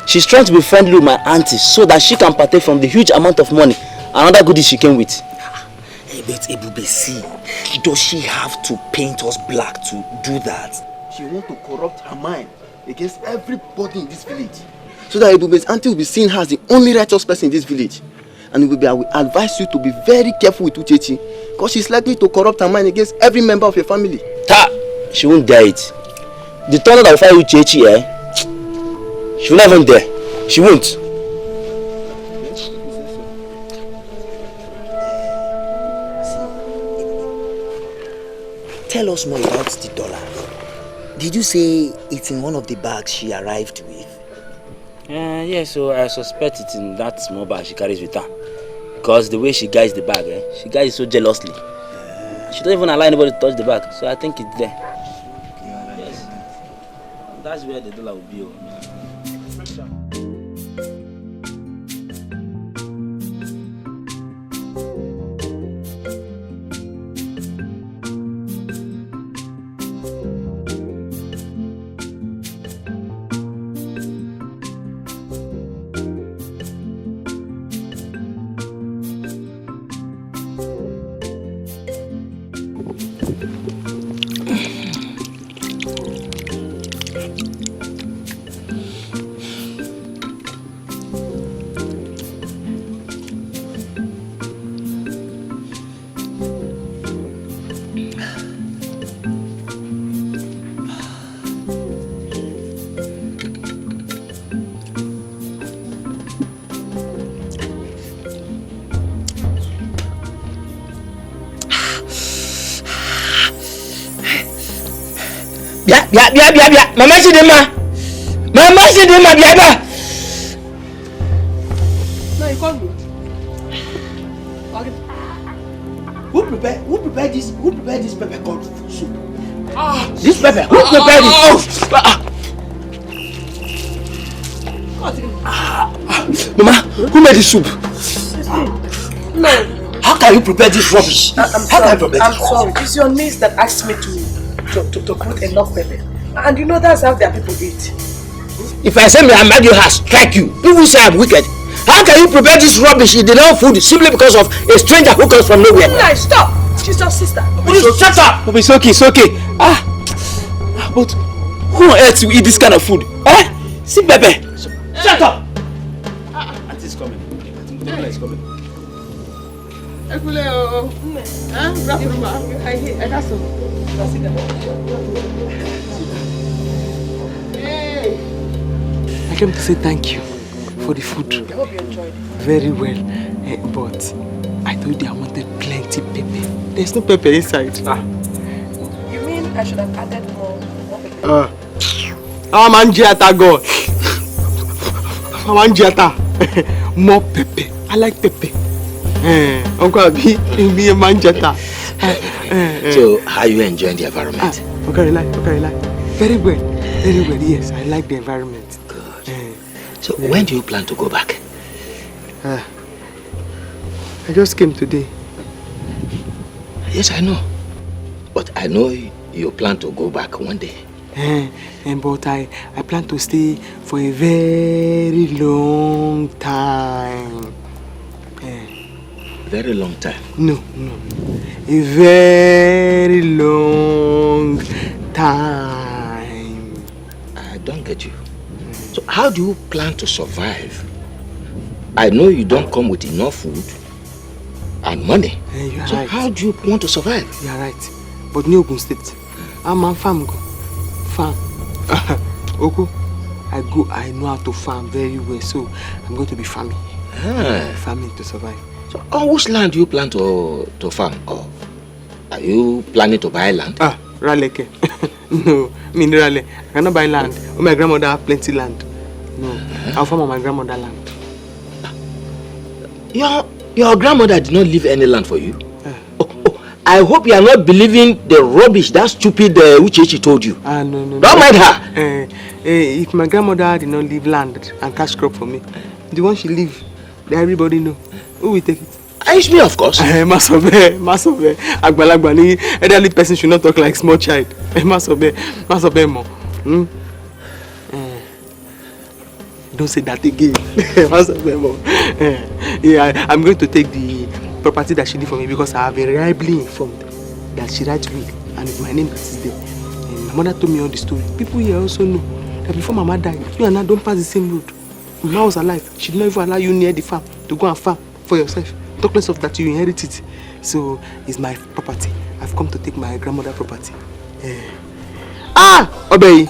She's trying to be friendly with my auntie so that she can partake from the huge amount of money and other goodies she came with. Hey, but Ebube, see, does she have to paint us black to do that? She wants to corrupt her mind against everybody in this village. So that Ebube's auntie will be seen as the only righteous person in this village. And Ebube, I will advise you to be very careful with Uchechi because she's likely to corrupt her mind against every member of your family. She won't dare it. The thunder that will fight Uchechi, she will not even dare. She won't. Tell us more about the dollar. Did you say it's in one of the bags she arrived with? Yeah, so I suspect it's in that small bag she carries with her. Because the way she guides the bag, she guides it so jealously. She doesn't even allow anybody to touch the bag, so I think it's there. Yes. That's where the dollar will be. Bia. Mama Chidima. Bia. No, you called me. Who prepared this pepper corn soup? This pepper? Who prepared it? Mama, who made this soup? No. How can you prepare this rubbish? I'm sorry. It's your niece that asked me to put enough pepper. And you know that's how their people eat. If I say me and Maggie has strike you, people say I'm wicked. How can you prepare this rubbish in the long food simply because of a stranger who comes from nowhere? No, stop! She's your sister. Shut up! It's okay. But who on earth will eat this kind of food? See Pepe. Shut up! Auntie's coming. Auntie is coming. I came to say thank you for the food. I hope you enjoyed it. Very well. But I told you I wanted plenty pepper. There's no pepper inside. You mean I should have added more pepper? More pepper. I like pepper. Uncle Abi, be a manjata. So, how are you enjoying the environment? Okay, very well, yes, I like the environment. Good. So, when do you plan to go back? I just came today. Yes, I know. But I know you plan to go back one day. But I plan to stay for a very long time. Very long time? No. A very long time. I don't get you. So how do you plan to survive? I know you don't come with enough food and money. You're so right. How do you want to survive? You're right. But in Ogun State, I'm a farm. Farm. Oko, I know how to farm very well, so I'm going to be farming. Farming to survive. So, on which land do you plan to farm? Or are you planning to buy land? Raleke. No, me Rale. I cannot buy land. My grandmother have plenty land. No, I'll farm on my grandmother land. Your grandmother did not leave any land for you? I hope you are not believing the rubbish that stupid Uchechi told you. No. Don't mind her. If my grandmother did not leave land and cash crop for me, the one she leave, everybody know. Who will take it? It's me, of course. Masobe. Agbalagbani, elderly person should not talk like small child. Masobe mo. Don't say that again. Masobe mo. Yeah, I'm going to take the property that she did for me because I have been reliably informed that she writes will and my name is there. And my mother told me all the story. People here also know that before Mama died, you and I don't pass the same road. Mama was alive. She did not even allow you near the farm to go and farm for yourself. Talk less of that, you inherit it. So it's my property. I've come to take my grandmother's property. Obey.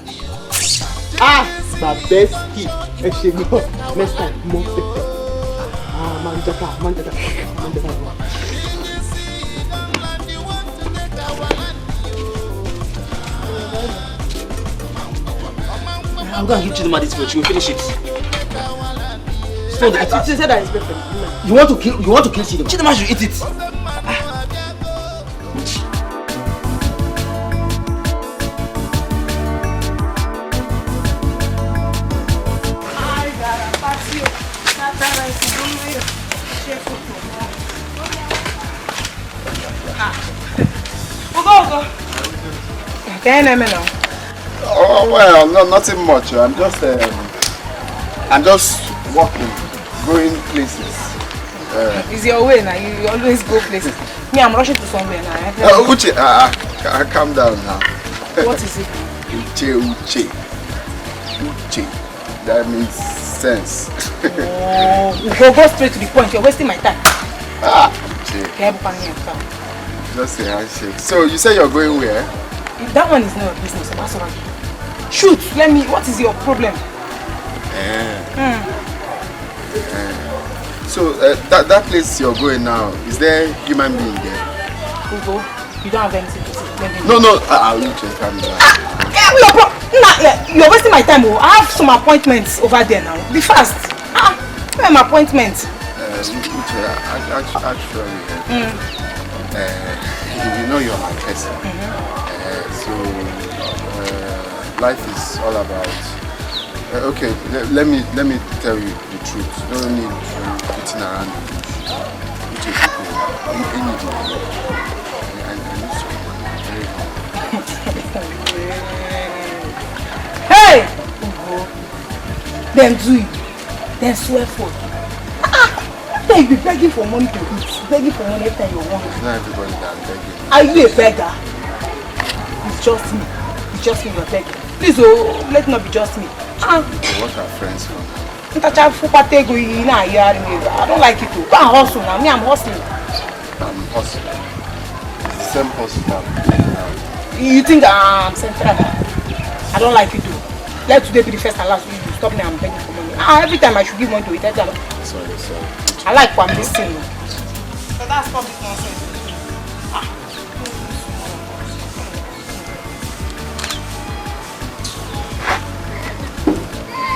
My best key. Next time, more pepper. Manjata. I'm going to give Chidima this food. She will finish it. She said that is perfect. You want to kill Chidima? Chidima should eat it. Oh well, no, nothing much. I'm just walking, going places. It's your way now. You always go places. Me, I'm rushing to somewhere now. Uche, calm down now. What is it? Uche. That makes sense. Go straight to the point. You're wasting my time. Uche. Just a handshake. So you say you're going where? That one is not your business. Shoot, what is your problem? So that place you're going now, is there human being there? Ugo, you don't have anything to say. No, I'll need to calm down. You're wasting my time. I have some appointments over there now. Be fast. Where are my appointments? Actually, you know you're my cousin. So life is all about. Okay, let me tell you the truth. No need to beating around the bush. Hey! Then do it. Then swear for it. Then you be begging for money to eat. Begging for money every time you want. It's not everybody that I'm begging. Are you a beggar? It's just me. It's just me you're begging. Please, let it not be just me. What are friends for? I don't like it too. Go and hustle now. Me, I'm hustling. I'm hustling. It's the same hustle now. You think I'm central? I don't like it too. Let today be the first and last week. You stop me, I'm begging for money. Every time I should give money to it. Sorry. I like what I'm listening. So that's not this nonsense.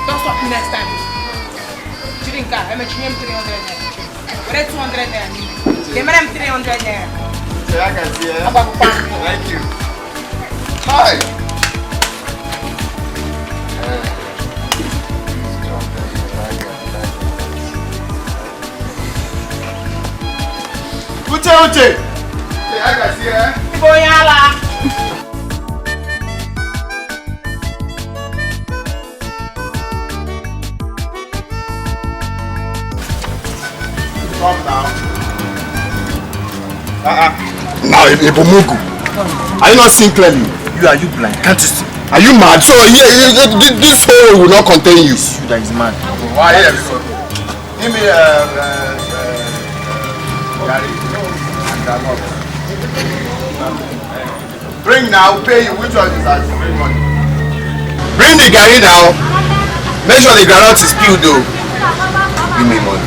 Don't stop me next time. Chirinka, I'm a chim 300 naira. What 200 naira? They made 300 naira. I can see it. Thank you. Hi. Uche. I can see it. Boyala. Calm down. Now, Ibomugu, are you not seeing clearly? Are you blind? Can't you see? Are you mad? So this hole will not contain you. You that is mad. Why? Yes. Give me Gary. Bring now, pay you. Which one is that? Bring money. Bring the garri now. Make sure the groundnut is peeled though. Give me money.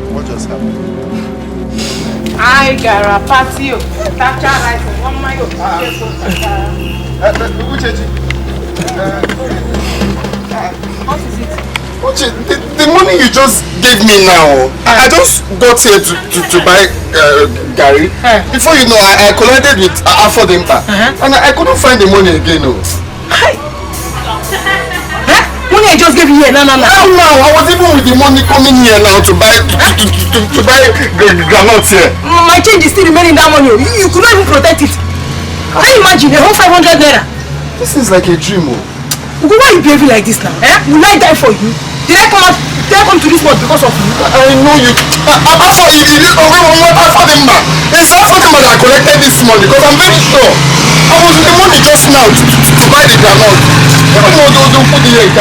What just happened? I got a party. That's right. One my What is it? Uche, the money you just gave me now, I just got here to buy garri. Before you know, I collided with Afodimpa, and I couldn't find the money again. Money I just gave you here, no. Now, I was even with the money coming here now to buy groundnuts here. My change is still remaining that money. You could not even protect it. Can you imagine a whole 500 naira? This is like a dream. Why are you behaving like this now? Will I die for you? Did I come to this world because of you? I know you. Afodimpa. It's Afodimpa that collected this money because I'm very sure. I was with the money just now to buy the groundnut. Don't put the here in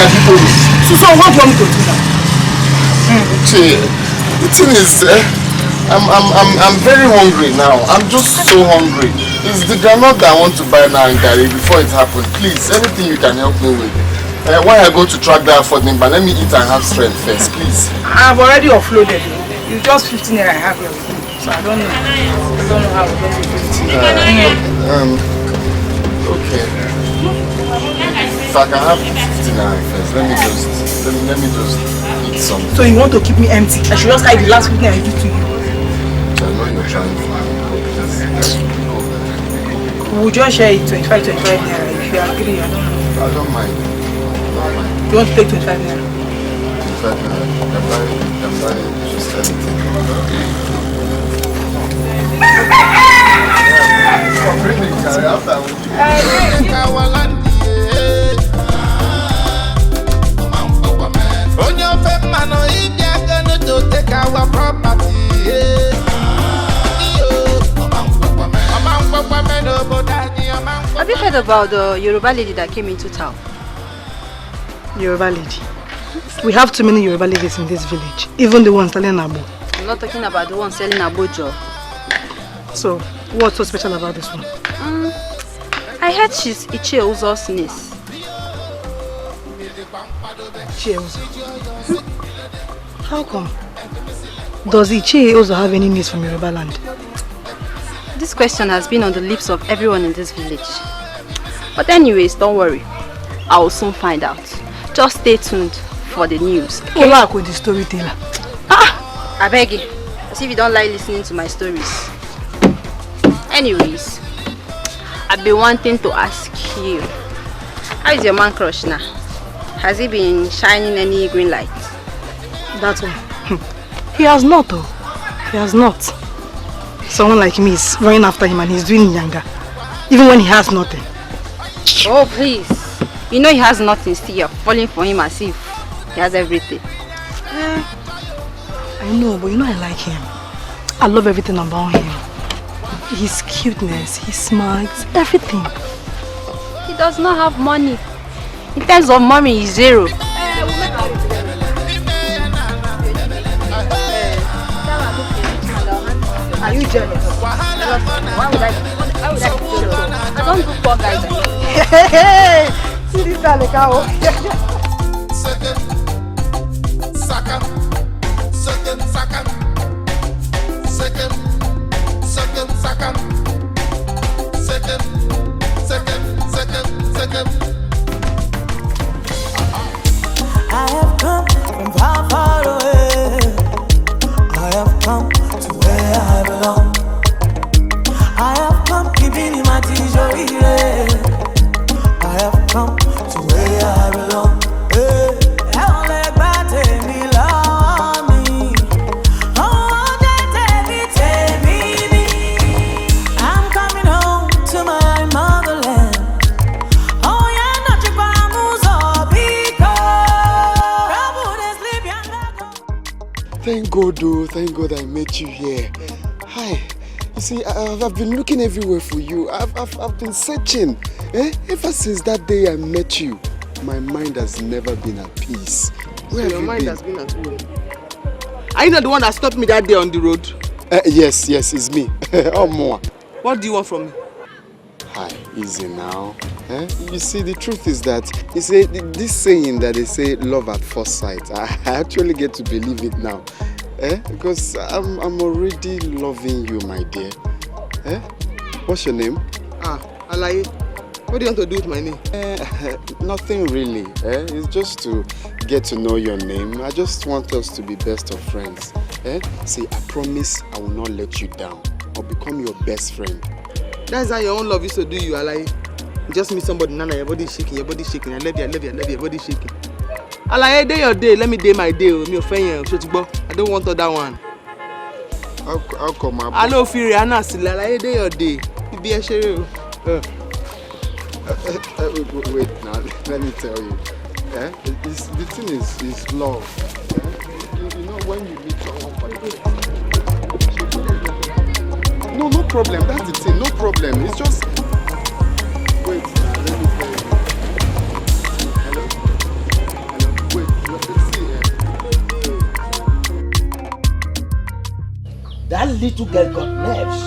So what do you want me to do now? The thing is, I'm very hungry now. I'm just so hungry. It's the groundnut that I want to buy now in garri before it happens. Please, anything you can help me with. Why I go to track that for them, but let me eat and have strength first, please. I've already offloaded. It's just 15 naira I have here with me. So I don't know. How we're going to do it. Okay. If I can have 15 naira first, let me just eat something. So you want to keep me empty? I should just hide the last 15 naira I give to you. I know you're trying for me. We'll just share it 25 naira if you agree. I don't mind. You want to take 25 naira? 25 naira. I'm buying just anything. Bring the garri after take our property. Have you heard about the Yoruba lady that came into town? Yoruba lady? We have too many Yoruba ladies in this village. Even the ones selling abo. I'm not talking about the one selling abojo. So, what's so special about this one? I heard she's Ichie Uzo's niece. Ichie Uzo? How come? Does Ichie Uzo have any niece from Yoruba land? This question has been on the lips of everyone in this village. But anyways, don't worry. I will soon find out. Just stay tuned for the news. Okay? Ola with the storyteller. I beg you. As if you don't like listening to my stories. Anyways, I've been wanting to ask you. How is your man crush now? Has he been shining any green light? That one. He has not though. He has not. Someone like me is running after him and he's doing younger. Even when he has nothing. Oh please. You know he has nothing, still you're falling for him as if he has everything. I know, but you know I like him. I love everything about him. His cuteness, his smiles, everything. He does not have money. In terms of money, he's zero. Are you jealous? Why would I be jealous? I don't do poor guys. Hey! See this guy, the cow. I have come from far, far away. I have come to where I belong. I have come keeping in my t-shirt. I have come to where I belong. I'm coming home to my Thank God, oh, thank God I met you here. Hi. You see, I've been looking everywhere for you. I've been searching. Ever since that day I met you, my mind has never been at peace. Where have your you mind been? has been at home. Are you not the one that stopped me that day on the road? Yes, it's me. Oh, more. What do you want from me? Hi, easy now. You see, the truth is that, you see, this saying that they say love at first sight, I actually get to believe it now. Because I'm already loving you, my dear. What's your name? Alaye. What do you want to do with my name? Nothing really. It's just to get to know your name. I just want us to be best of friends. See, I promise I will not let you down. I'll become your best friend. That's how your own love used to do you, Alaye. You just meet somebody, Nana, your body shaking, your body shaking. I love you, your body shaking. Alaye, day your day, let me day my day. Me offend you, I don't want that one. How come I know fear, I know still. Alaye, day your day. Be a share. Wait now, let me tell you. The thing is love. You know when you meet someone for the first time. No problem. That's the thing. No problem. It's just. Wait now, let me tell you. Hello. Wait. That little girl got nerves.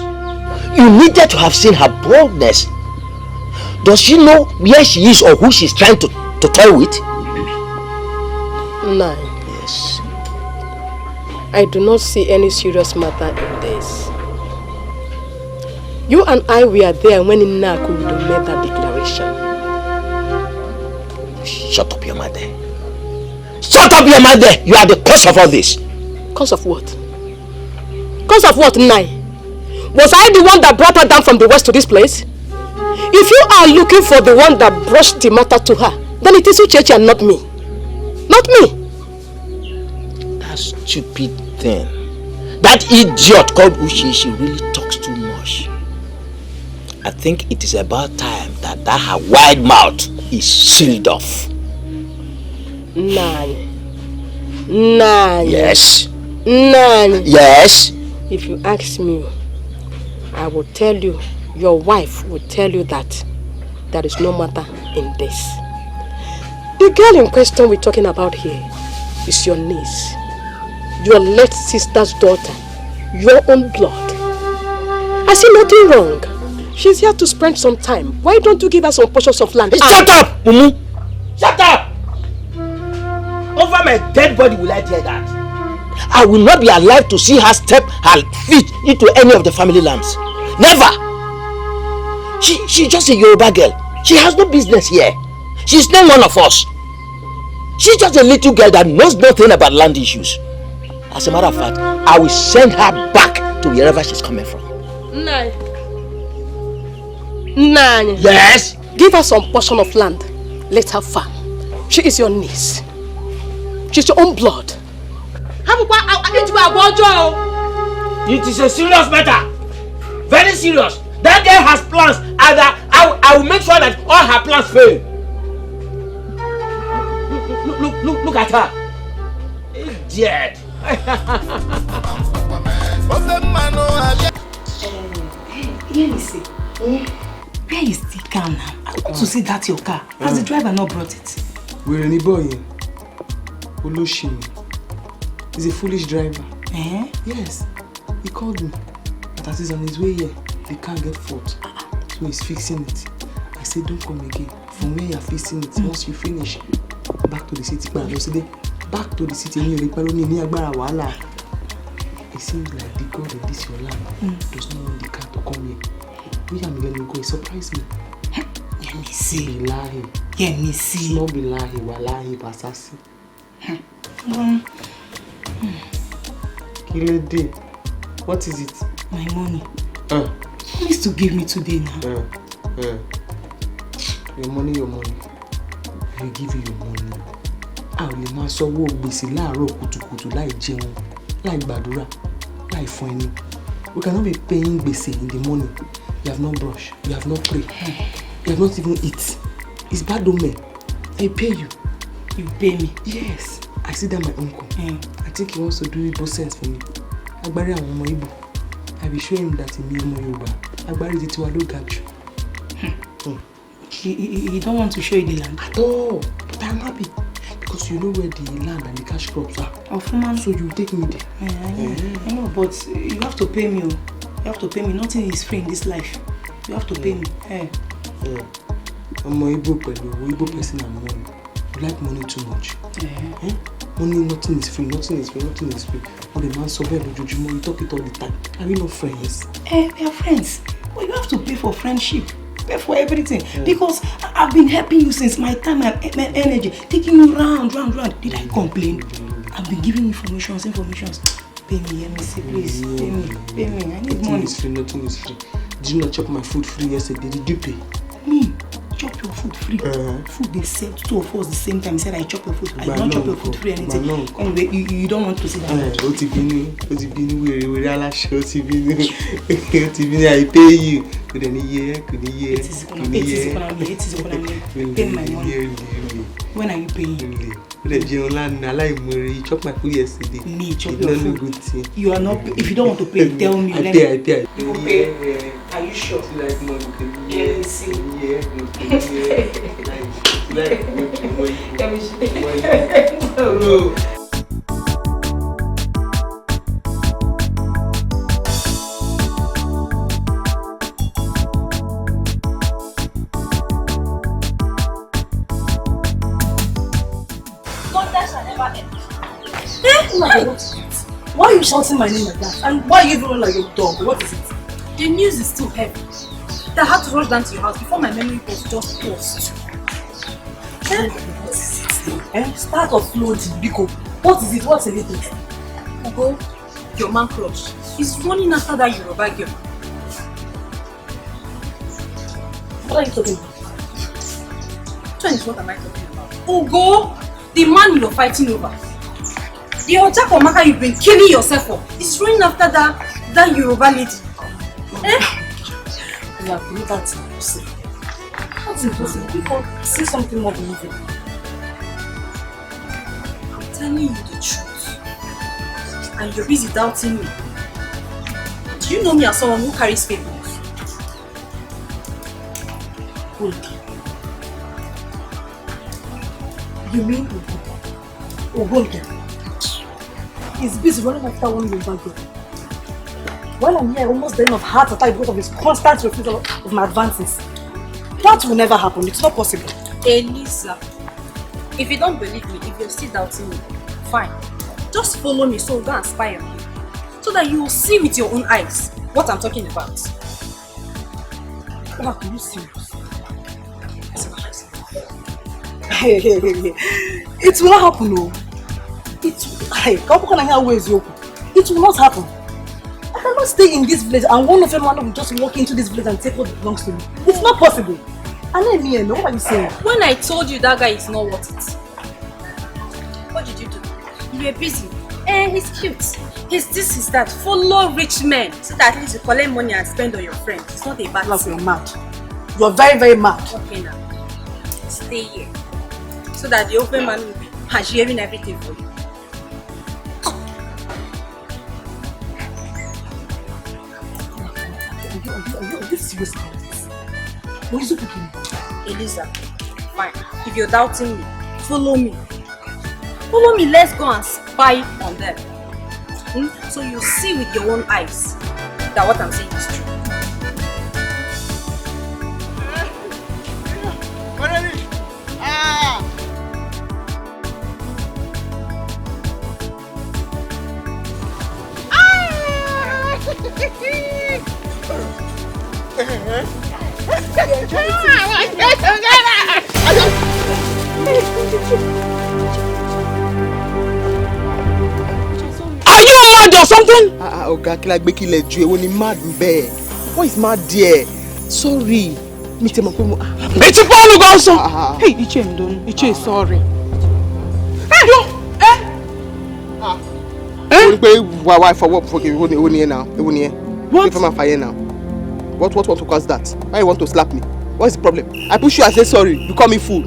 You needed to have seen her boldness. Does she know where she is or who she's trying to toy with? No. Yes. I do not see any serious matter in this. You and I were there when Nnakudo made that declaration. Shut up your mother. Shut up your mother! You are the cause of all this. Cause of what? Cause of what, Nai? Was I the one that brought her down from the west to this place? If you are looking for the one that brushed the matter to her, then it is Uchechi and not me. Not me. That stupid thing. That idiot called Uchechi really talks too much. I think it is about time that her wide mouth is sealed off. Nani. Yes. Nani. Yes. If you ask me, I will tell you, your wife will tell you that there is no matter in this. The girl in question we're talking about here is your niece, your late sister's daughter, your own blood. I see nothing wrong. She's here to spend some time. Why don't you give her some portions of land? Shut up, Mumu! Shut up! Over my dead body will I hear that? I will not be alive to see her step her feet into any of the family lands. Never! She's just a Yoruba girl. She has no business here. She's not one of us. She's just a little girl that knows nothing about land issues. As a matter of fact, I will send her back to wherever she's coming from. Nani. Nani. Yes? Give her some portion of land. Let her farm. She is your niece. She's your own blood. It is a serious matter. Very serious. That girl has plans and I will make sure that all her plans fail. Look at her. Idiot. Where is the car now? I want to see that your car. Has the driver not brought it? We're any boy. Olushimi. He's a foolish driver. Yes. He called me. But as he's on his way here, the car get fault. So he's fixing it. I said, don't come again. From where you're fixing it, once you finish, back to the city. Back to the city. It seems like the God of this your land does not want the car to come here. We am going to go. It surprised me. Let me see. Be lying. Let me see. Not be lying. Wallahi, basasi. Kilode. What is it? My money. Promise to give me today now. Your money. I will give you your money. I will ma so wo gbese láàárọ̀ kùtùkùtù láì jẹun, láì gbàdúrà, láì fún ẹni. We cannot be paying gbese in the morning. You have not brushed, you have not prayed, you have not even eat. It's bad omen. I pay you. You pay me? Yes. I see that my uncle. I think he wants to do both sense for me. Agbari and Omo Igbo. I will show him that he means Omo Yoruba. Agbari the two look at you. He don't want to show you the land at all. But I'm happy because you know where the land and the cash crops are. So you take me there. I know, but you have to pay me. You have to pay me. Nothing is free in this life. You have to pay me. I'm a Igbo person and money. You like money too much. Money, nothing is free. But the man so bad, you talk it all the time. Are we not friends? We are friends. But you have to pay for friendship. Pay for everything. Because I've been helping you since my time and energy. Taking you round. Did I complain? I've been giving informations. Pay me, MC, please. Pay me. I need money. Nothing is free. Did you not chop my food free yesterday? Did you pay? Me? Chop your food free? Food they said two of us the same time. Said I chop your food. I don't chop your food free anything. Anyway, you don't want to see that. Otibini, we relax. Otibini, I pay you. Could any year? It is economy. Pay my money. When are you paying? You chopped my food yesterday. Me chop your food. Good thing. You are not. If you don't want to pay, tell me. I pay. You will pay. Are you sure? You like money? Yeah. See. Yeah. Like money. Why are you shouting my name like that? And why are you even like a dog? What is it? The news is too heavy. I had to rush down to your house before my memory was just paused. What is it? Start offloading, Biko. What is it? What's the latest? Ugo, your man crush, he's running after that Yoruba girl. What are you talking about? What am I talking about? Ugo, the man you're fighting over. The Otakomaka you've been killing yourself for is running after that Yoruba lady. Yeah, that's impossible. That's impossible. We can't see something more believable. I'm telling you the truth. And you're busy doubting me. Do you know me as someone who carries fake news? Hold. You mean Ugo? He's busy running after one Yoruba girl. While I'm here, almost dying of heart attack because of his constant refusal of my advances. That will never happen. It's not possible. Elisa, if you don't believe me, if you're still doubting me, fine. Just follow me so go and spy on me. So that you will see with your own eyes what I'm talking about. Are you serious? It will not happen, no. It will not happen. I cannot stay in this village and one of them will just walk into this village and take what belongs to me. It's not possible. And then me, what are you saying? When I told you that guy is not worth it, what did you do? You were busy. He's cute. He's this, he's that. Follow rich men so that at least you collect money and spend on your friends. It's not a bad thing. You're mad. You're very, very mad. Okay now. Stay here. So that the open man will be sharing everything for you. Are you serious about this? What is it cooking? Elisa, fine. If you're doubting me, follow me. Follow me, let's go and spy on them. So you see with your own eyes that what I'm saying is true. Are you mad or something? Oga, like making let you when he mad bear. What is mad there? Sorry. It's a Paul also. Hey, Iche Ndon. Iche, sorry. Why for what? For now? What? From fire now. What to cause that? Why you want to slap me? What is the problem? I push you, I say sorry. You call me fool.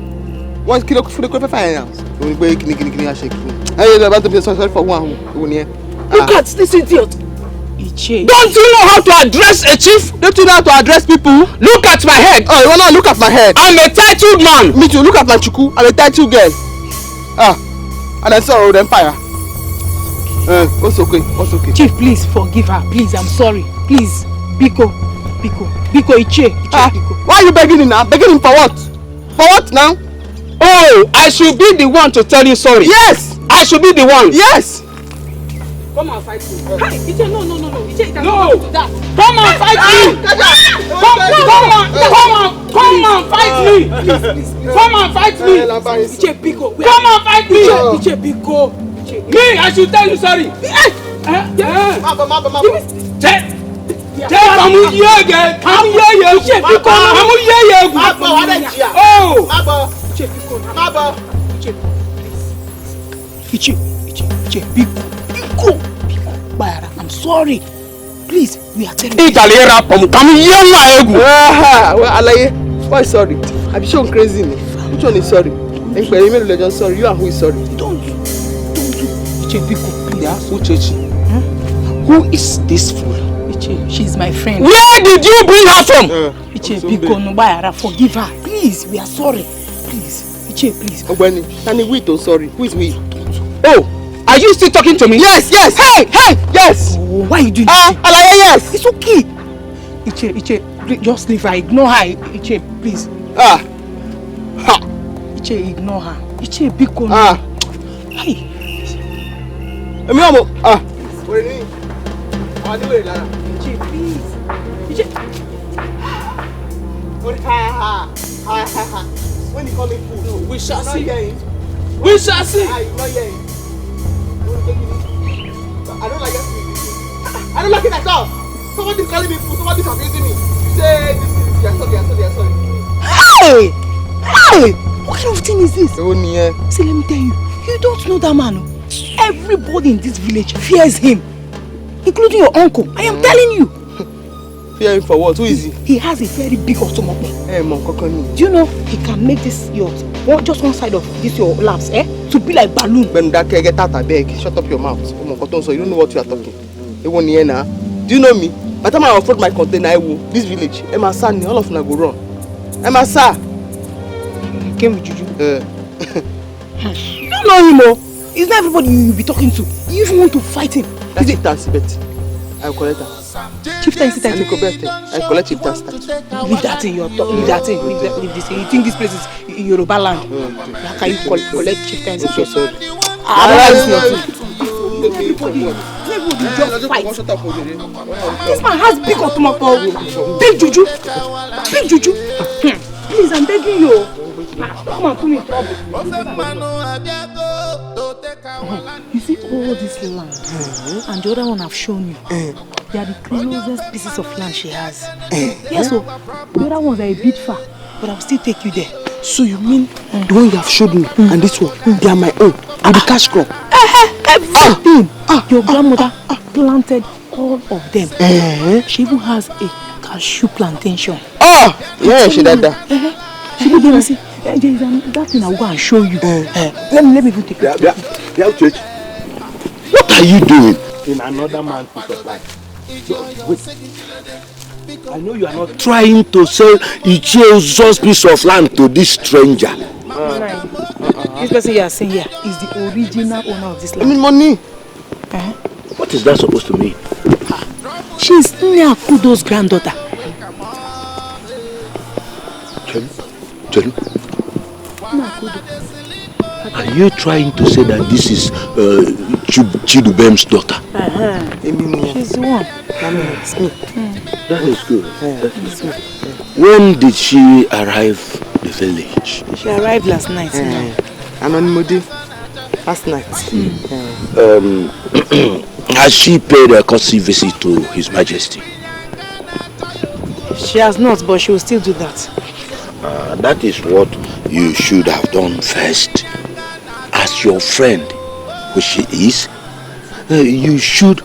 One kilo for the finance. We break kini I shake. Hey, you about to be sorry for one. Look at this idiot. Don't you know how to address a chief? Don't you know how to address people? Look at my head. Oh, you wanna look at my head? I'm a titled man. Me too. Look at my chuku. I'm a titled girl. And I saw the empire. What's okay? What's okay? Chief, please forgive her. Please, I'm sorry. Please, Biko, Iche, Biko. Why are you begging him now? Begging him for what? For what now? Oh, I should be the one to tell you sorry. Yes. I should be the one. Yes. Come and fight me. Hey, Iche, no. Iche, it has No. to that. Come and fight me. Come and fight me. Come and fight me. Iche, Biko. Come and fight me. Iche, Biko. Me, I should tell you sorry. I'm sorry. Please, we are telling you. Why sorry? I'm sure I'm crazy. Which one is sorry? Sorry. You are who is sorry? Don't do. Yeah, who is this fool? Iche, she's my friend. Where did you bring her from? Iche, Biko, Nubayara, forgive her. Please, we are sorry. Please, Iche, please. Tani, we don't sorry. Who is we? Oh, are you still talking to me? Yes. Hey, yes. Oh, why are you doing this? Alaye, yes. It's okay. Iche, just leave her. Ignore her. Iche, please. Iche, ignore her. Iche, Biko. Hey. Iche, please. Iche. When you call me fool, no, we shall see. We shall see. Not hearing. I don't like it. I don't like it at all. Somebody's calling me fool. Somebody's abusing me. You say this. You're sorry. Hey! What kind of thing is this? See, let me tell you. You don't know that man. Everybody in this village fears him, including your uncle. I am telling you. Fear him for what? Who is he? He has a very big automobile. Hey, Mom, do you know he can make this just one side of this your laps, to be like balloon? Get out of beg. Shut up your mouth. So you don't know what you are talking. Do you know me? By the time I afford my container, I will. This village, Emma Sani, all of them go wrong. Emma Sa. Came with Juju. You don't know him, oh. It's not everybody you'll be talking to. You even want to fight him. That's it, Tansibet. I'll collect her. Chieftain, sit down. I collect Chieftain statue. Leave that thing. Leave that thing. Leave this thing. You think this place is Yoruba land? How can you collect Chieftain statue? Everybody just fight. This man has big automobile. Big Juju. Please, I'm begging you. Come on, put me in trouble. You see all this land and the other one I've shown you. They are the closest pieces of land she has. Yes, so the other ones are a bit far, but I'll still take you there. So you mean the one you have showed me and this one, they are my own, and the cash crop? Everything. Your grandmother planted all of them. She even has a cashew plantation. Yeah, she did that. She did that. See, that thing I'll go and show you. Let me even take it. Yeah, church. What are you doing in another man's piece of land? Wait. I know you are not trying to sell Ichio's piece of land to this stranger. This person you are seeing here is the original owner of this land. I mean money. What is that supposed to mean? She's Nyakudo's granddaughter. Chelu? Are you trying to say that this is Chidubem's daughter? She's the one. That is good. When did she arrive the village? She arrived last night. Last night. Has she paid a courtesy visit to His Majesty? She has not, but she will still do that. That is what you should have done first. As your friend, which she is, you should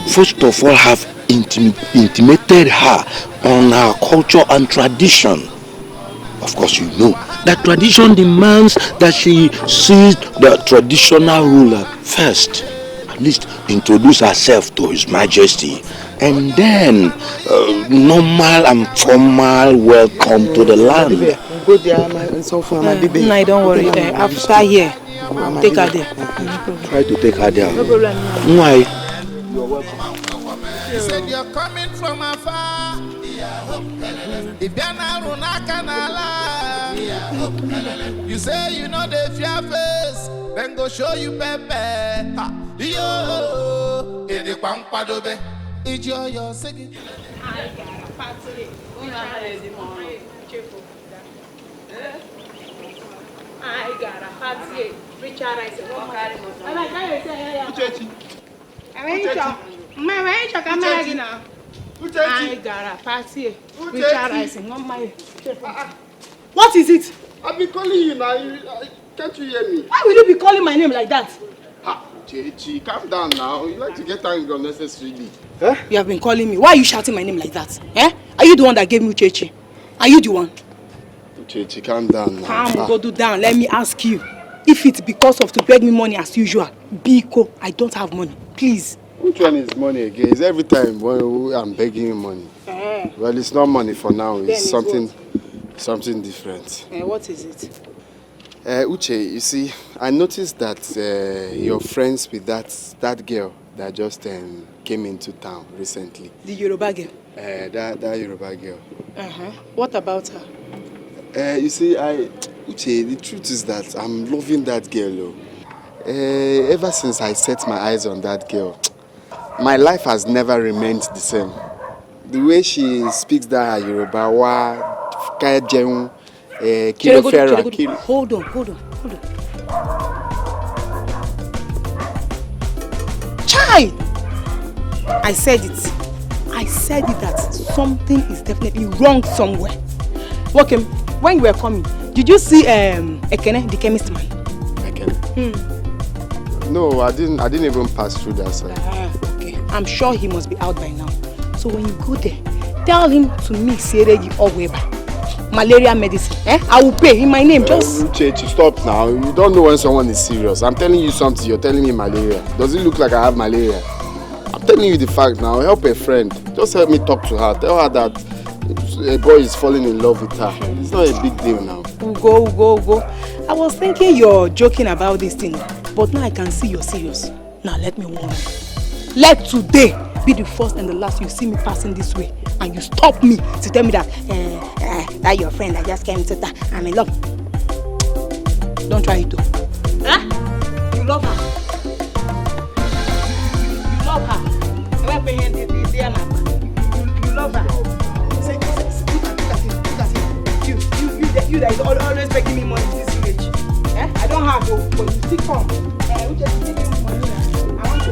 first of all have intimated her on her culture and tradition. Of course, you know that tradition demands that she sees the traditional ruler first. At least introduce herself to His Majesty. And then, normal and formal welcome to the land. Go there and so far, my baby. No, don't worry. After here, take her there. Try to take her there. No problem. Why? You're welcome. You said you're coming from afar. If you're not you say you know the fear face, then go show you pepe. Yo, the pampadobe. It's your second. I got a party. Richard, I said, what is it? I've been calling you now. Can't you hear me? Why will you be calling my name like that? Chechi, calm down now. You like to get angry unnecessarily. Huh? You have been calling me. Why are you shouting my name like that? Eh? Are you the one that gave me Chechi? Are you the one? Chechi, calm down now. Go do down. Let me ask you. If it's because of to beg me money as usual, Biko, I don't have money. Please. Which one is money again? It's every time when I'm begging you money. Well, it's not money for now. It's something different. What is it? Uche, you see, I noticed that you're friends with that girl that just came into town recently. The Yoruba girl? That Yoruba girl. What about her? You see, Uche, the truth is that I'm loving that girl. Ever since I set my eyes on that girl, my life has never remained the same. The way she speaks that Yoruba, Hold on. Chai! I said it that something is definitely wrong somewhere. Okay, when you were coming, did you see Ekene, the chemist man? Ekene? No, I didn't even pass through that side. Okay, I'm sure he must be out by now. So when you go there, tell him to me Seregi Oweba. Malaria medicine. I will pay in my name. Just Uche, stop now. You don't know when someone is serious. I'm telling you something, you're telling me malaria. Does it look like I have malaria? I'm telling you the fact now. Help a friend. Just help me talk to her. Tell her that a boy is falling in love with her. It's not a big deal now. Go. I was thinking you're joking about this thing, but now I can see you're serious. Now let me warn you. Let today be the first and the last you see me passing this way, and you stop me to tell me that that your friend that just came to that I'm in love. Don't try it though. You love her. You love her. You love her. You that is always begging me money in this village. I don't have though, but you still come. We just give me money. I want to.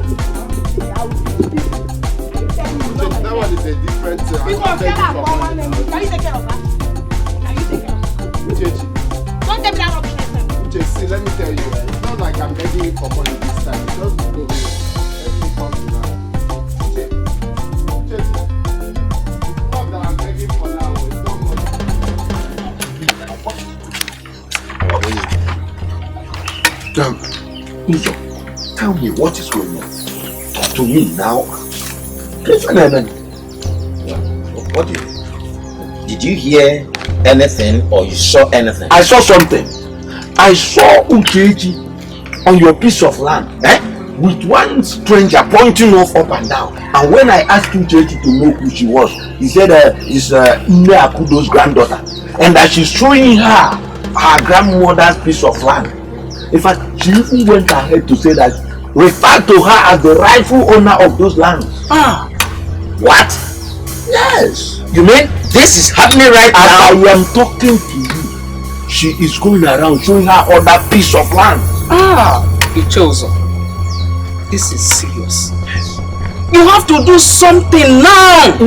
I will. That one is a different Can you take care of that? Don't tell me that rubbish next time. Uche, see, let me tell you, it's not like I'm begging you for money this time. Just go away. Let me come to that. Uche, it's not that I'm begging for now. It's not money. Tell me what is going on. Talk to me now. What did you hear anything or you saw anything? I saw something. I saw Uchechi on your piece of land, with one stranger pointing off up and down. And when I asked Uchechi to know who she was, he said it's Nne Akudo's granddaughter, and that she's showing her grandmother's piece of land. In fact, she even went ahead to say that refer to her as the rightful owner of those lands. What? Yes. You mean this is happening right now? I am talking to you. She is going around showing her other piece of land. Ichozo, this is serious. You have to do something now.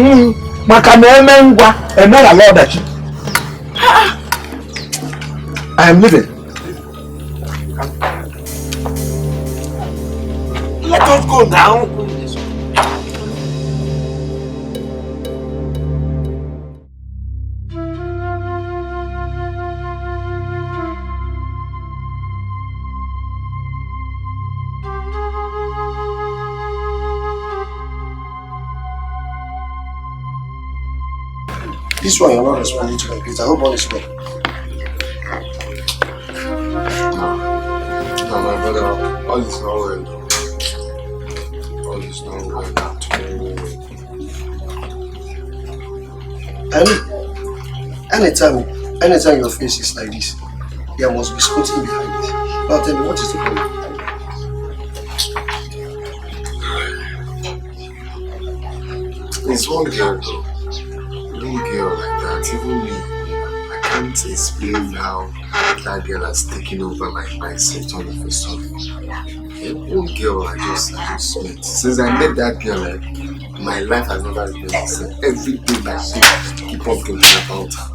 I am leaving. Let us go now. This one you're not responding to my greet. I hope all is well. No, my brother, all is not well. All is not well at all. Anytime your face is like this, there must be something behind it. Now tell me, what is the problem? It's one girl though. One girl like that, even me, I can't explain how that girl has taken over my mindset all of a sudden. One girl I just met. Since I met that girl, like, my life has never been the same. Every day I keep on thinking about her.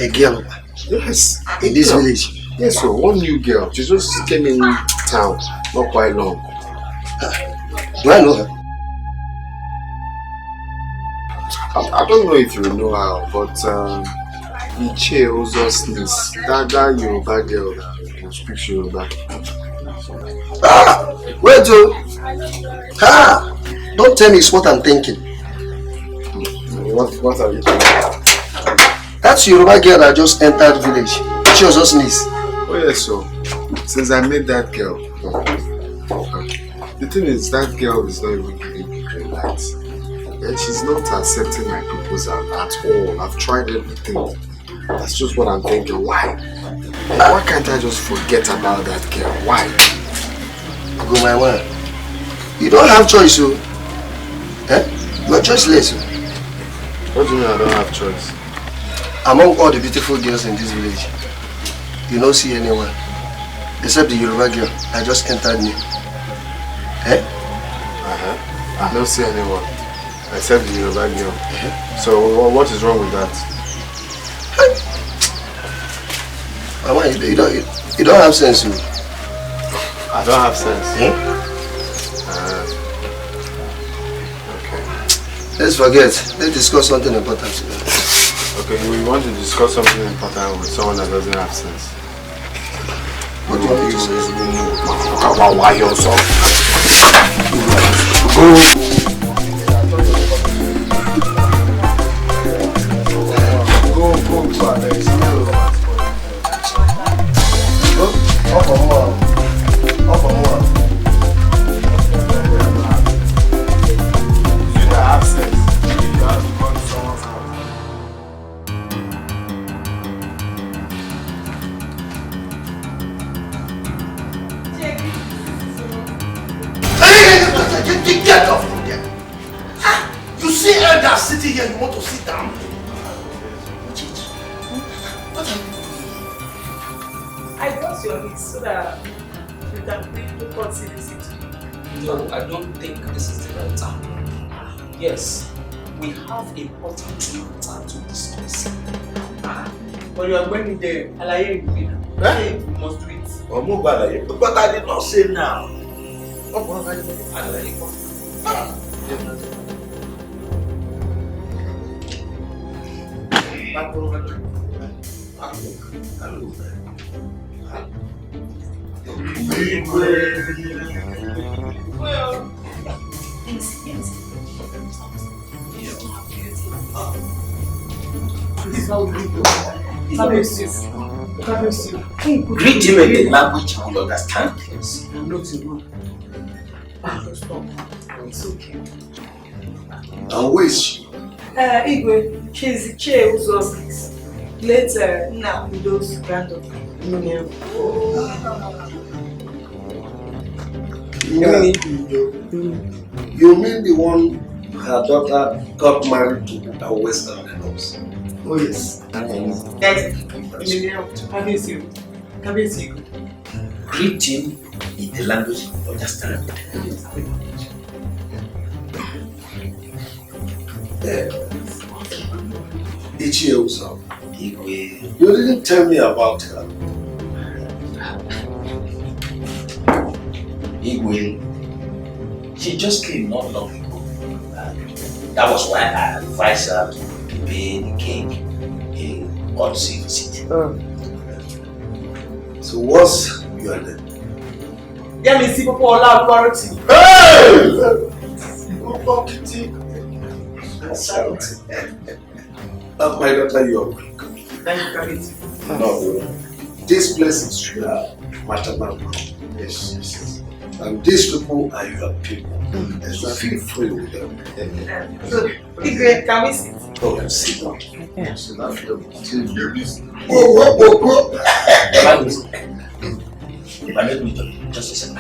A girl? Yes. In this village? Yes, so one new girl. She just came in town, not quite long. Do I know her? I don't know if you know her, but Iche Ozosnis, that Yoruba girl who speaks Yoruba. Wait, Joe. Don't tell me it's what I'm thinking. What are you thinking? That's Yoruba girl that just entered village. She was just niece. Oh yes, so since I met that girl, the thing is that girl is not even giving me green lights. And she's not accepting my proposal at all. I've tried everything. That's just what I'm thinking. Why? Why can't I just forget about that girl? Why? Go my man. You don't have choice, so. You are choiceless. What do you mean I don't have choice? Among all the beautiful girls in this village, you don't see anyone except the Yoruba girl that just entered me. I don't see anyone except the Yoruba girl. So what is wrong with that? Mama, you don't have sense. You. I don't have sense. Okay. Let's forget. Let's discuss something important. Okay, we want to discuss something important with someone that doesn't have sense. What do you want to say? Why yourself? Get off from there. You see elders sitting here, you want to sit down? What are you doing? I brought your list so that you can bring the possibility. No, I don't think this is the right time. Yes, we have important matter to discuss. But you are going there. Alaye, you must do it. But I did not say now. Greet him in the language he will understand, please. It's okay. And who is she? Igwe, she's the chair who's hospice. Later, now those granddaughter. You mean the one her daughter got married to at Western House? Oh yes. Greet him in the language you understand. You didn't tell me about her. Igwe, she just came not long ago. That was why I advised her to pay the king a courtesy visit. So what's your name? Yeah, me see people all out quality. Hey! My daughter, you are welcome. Thank you. No, this place is your maternal home. Yes. And these people are your people. So feel free with them. So, can we sit? Oh, sit down. Yes. Whoa. If I make me talk, just a second.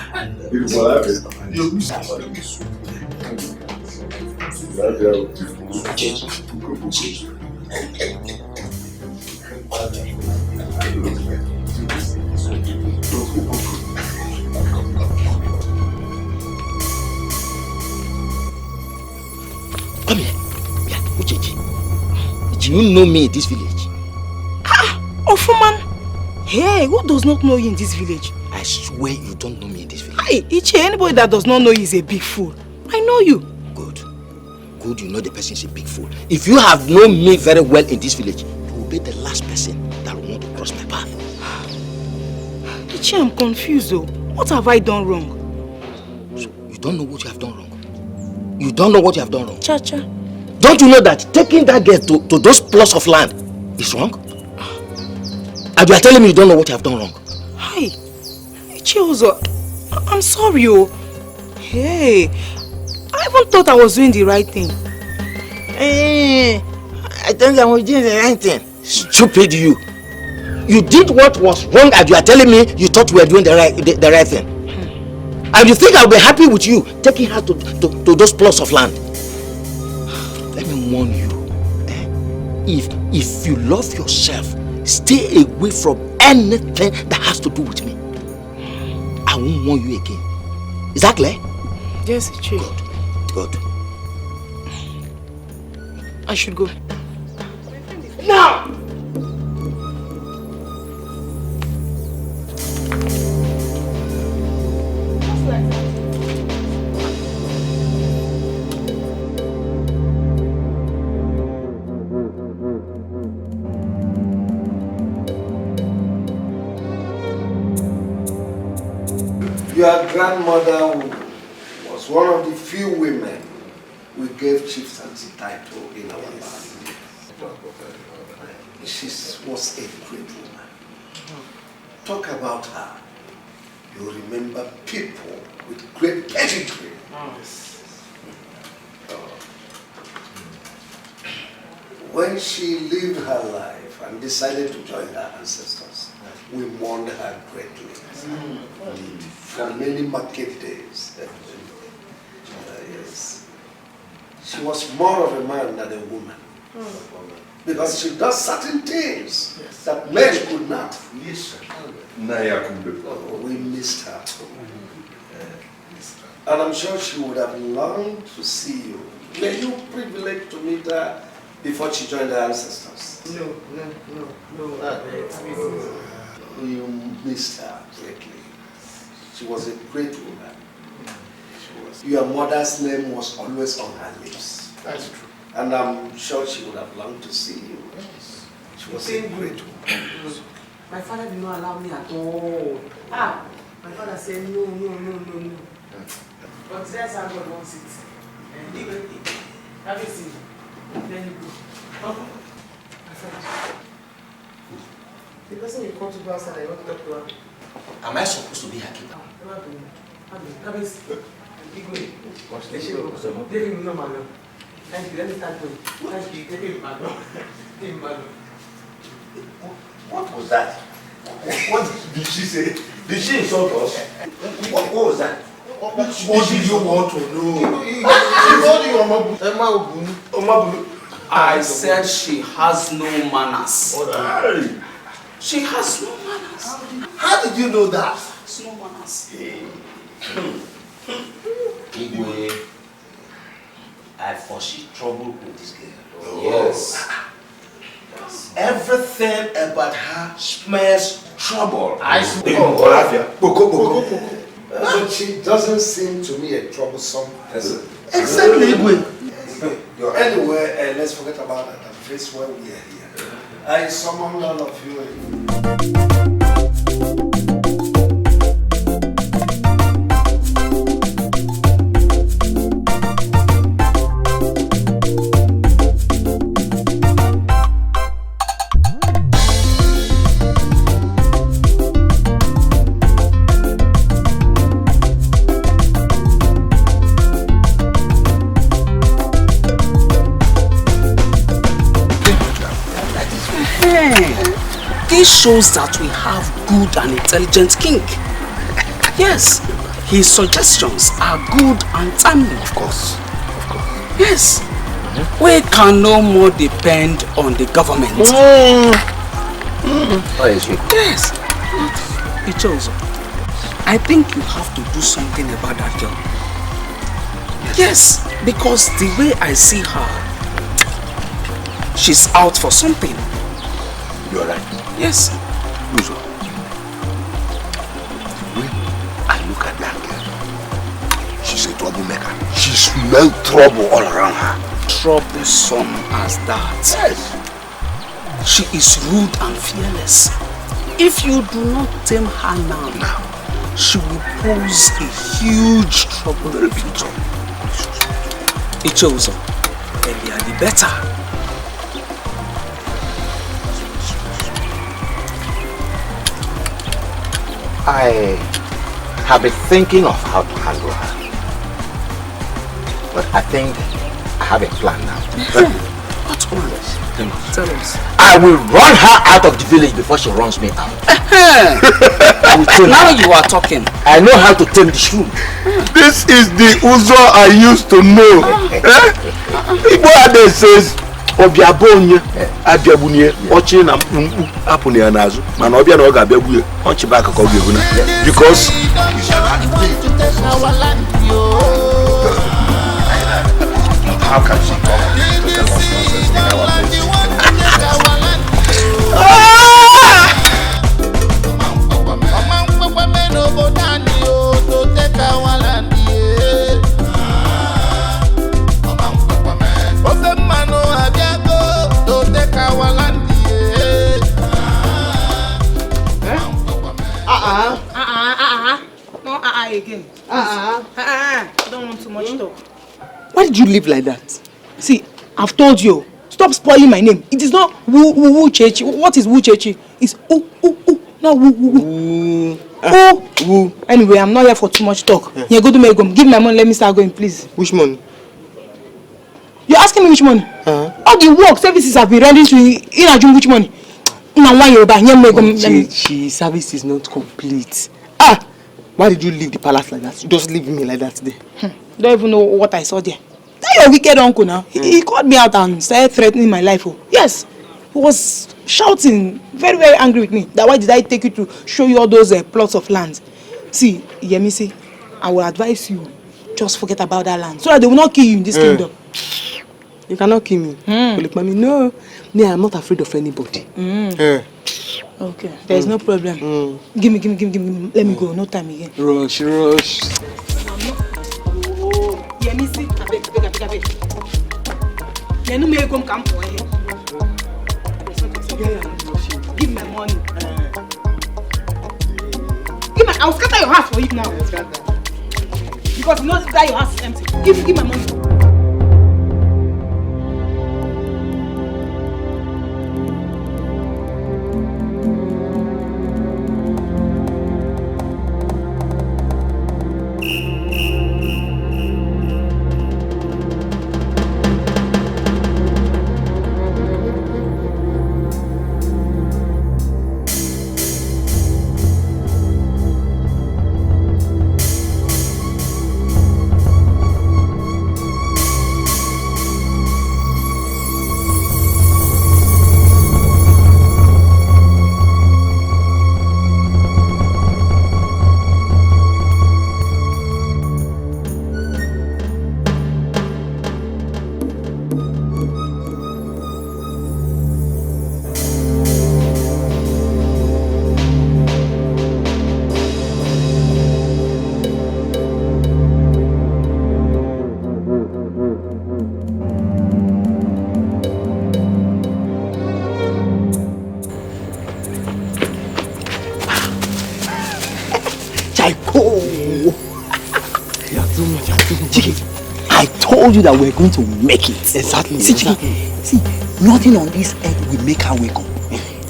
Come here. Uchechi. Do you know me in this village? Orphan. Hey, who does not know you in this village? I swear you don't know me in this village. Hey, Ichi, anybody that does not know you is a big fool. I know you. Good, you know the person is a big fool. If you have known me very well in this village, you will be the last person that will want to cross my path. Ichi, I'm confused though. What have I done wrong? So, you don't know what you have done wrong? You don't know what you have done wrong? Cha-cha. Don't you know that taking that girl to those plots of land is wrong? And you are telling me you don't know what you have done wrong? Hi. Ichi Ozo, I'm sorry, oh. Hey, I even thought I was doing the right thing. I think I was doing the right thing. Stupid you. You did what was wrong and you are telling me you thought we were doing the right thing. And you think I'll be happy with you taking her to those plots of land? Let me warn you. If you love yourself, stay away from anything that has to do with me. I won't warn you again. Is that clear? Yes, it's true. Good. I should go. Now! Your grandmother was one of the few women we gave chieftaincy title in our land. She was a great woman. Talk about her. You remember people with great pedigree. When she lived her life and decided to join her ancestors, we mourned her greatly. For many market days. Yes. She was more of a man than a woman. Because she does certain things that men could not. Yes. We missed her. And I'm sure she would have longed to see you. Were you privileged to meet her before she joined her ancestors? No. You missed her greatly. She was a great woman. Your mother's name was always on her lips. That's true. And I'm sure she would have longed to see you. She was a great woman. My father did not allow me at all. My father said no. But that's how God wants it. And have you seen? Then you go. My friend. The person you come to go outside, I want to talk to her. Am I supposed to be her keeper? Thank you, let me start going. Thank you, take it back. What was that? What did she say? Did she insult us? What was that? What did you want to know? I said she has no manners. She has no manners. How did you know that? It's no manners. Igwe, I foresee trouble with this girl. Yes. Everything about her smells trouble. But she doesn't seem to me a troublesome person. Exactly, Igwe. Anyway, let's forget about that and face where we are here. I summon all of you. This shows that we have good and intelligent king. Yes, his suggestions are good and timely. Of course. Yes. We can no more depend on the government. Yes. Ichozo, I think you have to do something about that girl. Yes, because the way I see her, she's out for something. You're right. Yes. Uzo, when I look at that girl, she's a troublemaker. She smells trouble all around her. Troublesome as that. Yes. She is rude and fearless. If you do not tame her now, she will pose a huge trouble in the future. Ichozo, earlier the better. I have been thinking of how to handle her. But I think I have a plan now. What plan? Tell us. I will run her out of the village before she runs me out. Now you are talking. I know how to tame the shrew. This is the Uzo I used to know. Igbo Ade says, Obiabonye, Abiabunye, Ochi na Apuni anazu, man Obia na Oga Abiabuye, Ochi baka kwa Obiabuna. Because how can she talk to tell us nonsense in our place? No, again. I don't want too much talk. Why did you live like that? See, I've told you. Stop spoiling my name. It is not woo chechi. What is woo chechi? It's not woo. Woo. Anyway, I'm not here for too much talk. Yeah, go to my home. Give me my money. Let me start going, please. Which money? You're asking me which money? All the work services have been rendered to Inajun. Which money? Now why you're buying? She service is not complete. Why did you leave the palace like that? You just leave me like that today. Don't even know what I saw there. That your wicked uncle now. He called me out and started threatening my life. Yes. He was shouting, very, very angry with me. That why did I take you to show you all those plots of land? See, Yemisi, I will advise you, just forget about that land. So that they will not kill you in this kingdom. You cannot kill me. Mommy, no. Me, I'm not afraid of anybody. Okay, there is no problem. Give me. Let me go. No time again. Rush. Yemisi, abeg. You may come for here. Give me my money. I'll scatter your house for you now. Because you know that your house is empty. Give my money. I told you that we're going to make it. Exactly. See, nothing on this earth will make her wake up.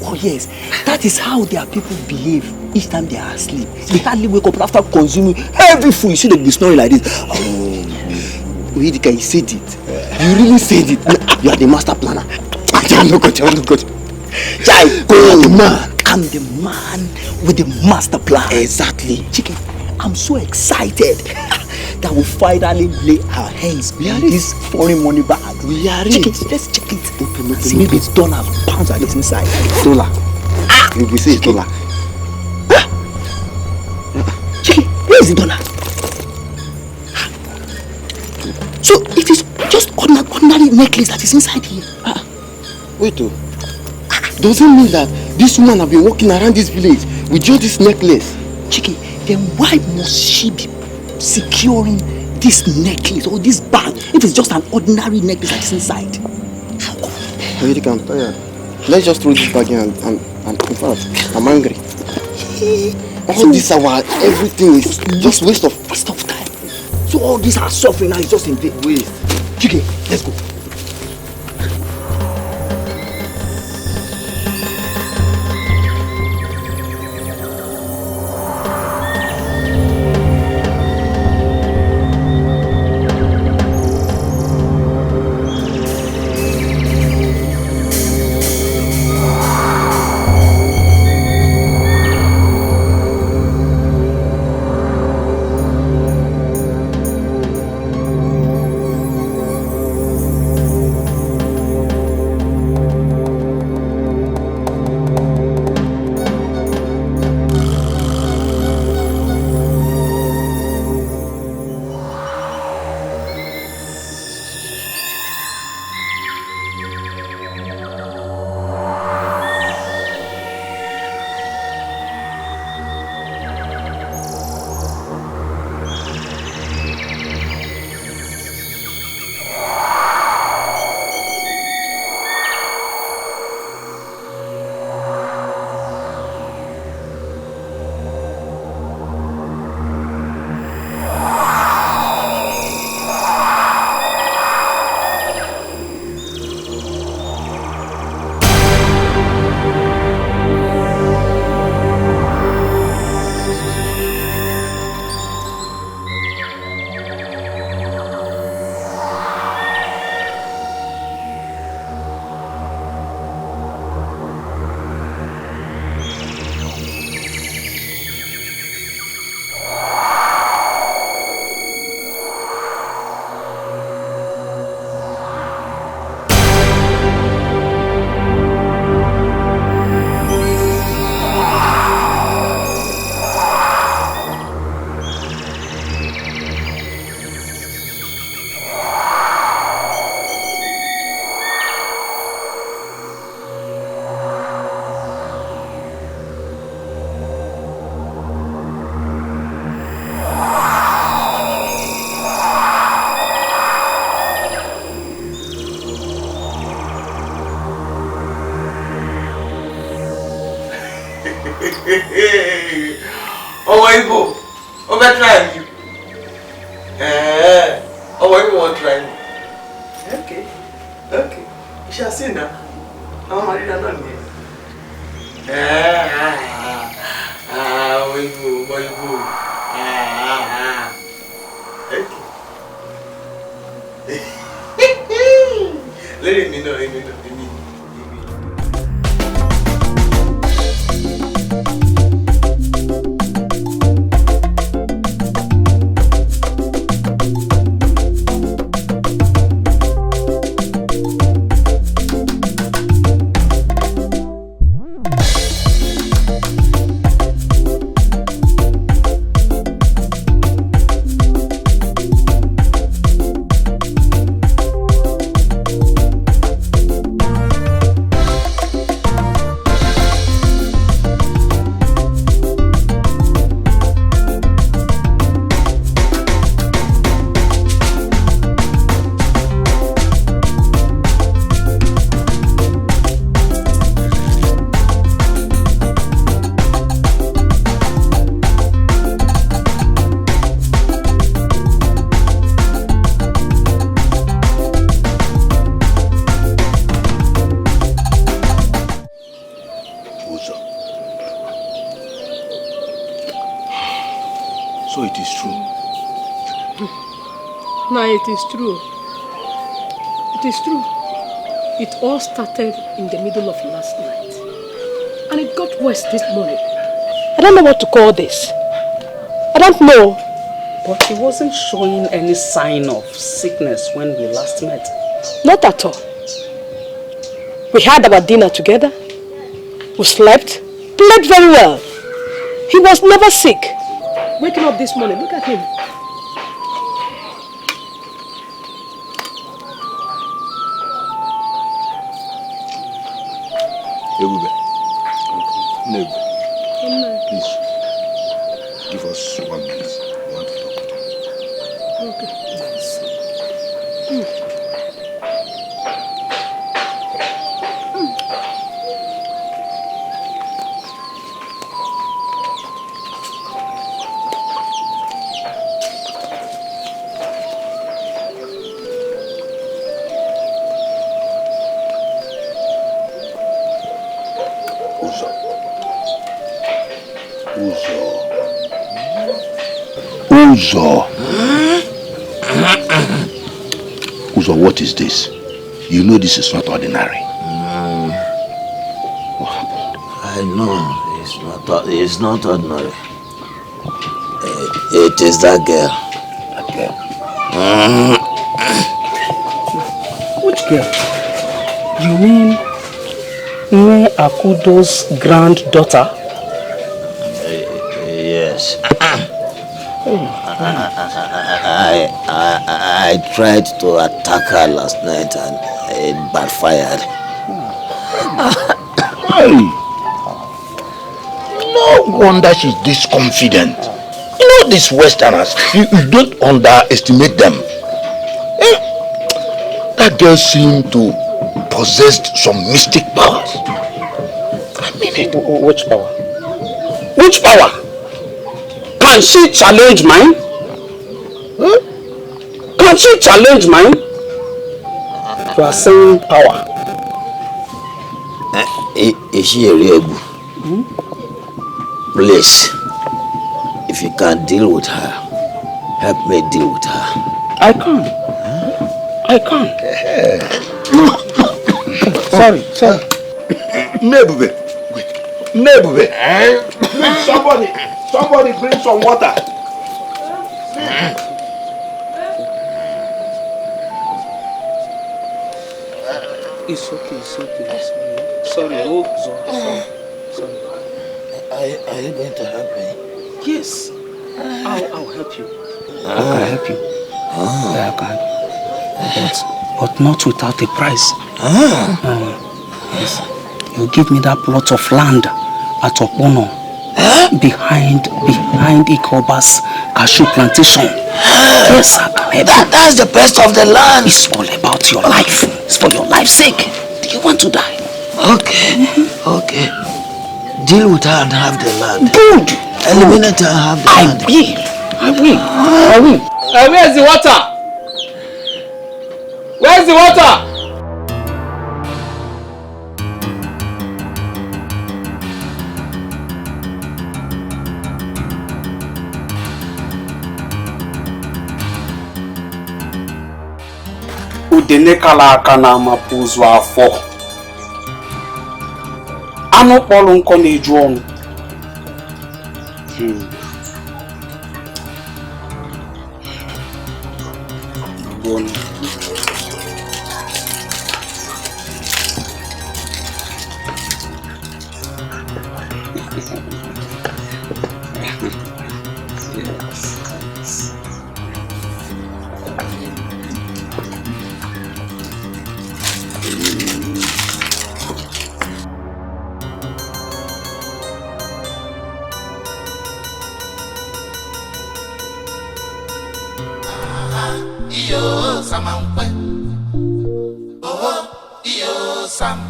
Oh yes, that is how their people behave each time they are asleep. They hardly wake up after consuming heavy food. You see them be snoring like this. Oh, Oedika, you said it. You really said it. You are the master planner. Tell me, God. I'm the man with the master plan. Exactly. Chicken, I'm so excited that we finally lay our hands on this foreign money bag. We are it. Let's check it. See maybe it's dollars, pounds are inside. Dollar. We say it's dollar. Chicken, where is the dollar? So it is just ordinary necklace that is inside here. Wait, does it mean that this woman have been walking around this village with just this necklace? Chicken, then why must she be securing this necklace or this bag if it's just an ordinary necklace that is inside? I really can't tired. Let's just throw this bag in and in fact, I'm angry. All this our everything is just waste of time. So all this our suffering now is just in vain. Waste. Chicken, let's go. Oh, Ibo, over try you. Oh, Ibo won't try me. Okay, okay. You shall see now. I'm married and not me. Ibo, Ibo. Okay. Let me know. So it is true. No, it is true. It is true. It all started in the middle of last night. And it got worse this morning. I don't know what to call this. I don't know. But he wasn't showing any sign of sickness when we last met. Not at all. We had our dinner together. We slept, played very well. He was never sick. Waking up this morning, look at him. Please, give us 1 minute. We want to talk with you. Okay. Uzo, what is this? You know this is not ordinary. What happened? I know it's not ordinary. It is that girl. That girl? Which girl? You mean Nwe Akudo's granddaughter? Yes. I tried to attack her last night and it backfired. No wonder she's this confident. You know these Westerners, you don't underestimate them. That girl seemed to possess some mystic powers. I mean it. Which power? Which power? Can she challenge mine? Can she challenge mine? You are saying power. Is she a real good? Please, if you can deal with her, help me deal with her. I can't. I can't. Sorry. Nebube. Nebube. Please, somebody bring some water. It's okay. Sorry. Oh, sorry. Are you going to help me? Yes. I'll help you. I can help you. Yeah, I can. But not without a price. Yes. You give me that plot of land at Okbono. Behind Ikoba's cashew plantation. Yes, I can help you. That's the best of the land. It's all about your life. It's for your life's sake. Do you want to die? Okay. Deal with her and have the land. Good. Eliminate her and have the land. I will. Where's the water? Where's the water? Udene kala aka na amapuzu afọ. Anụ kpọrọ nkọ na-eju ọnụ.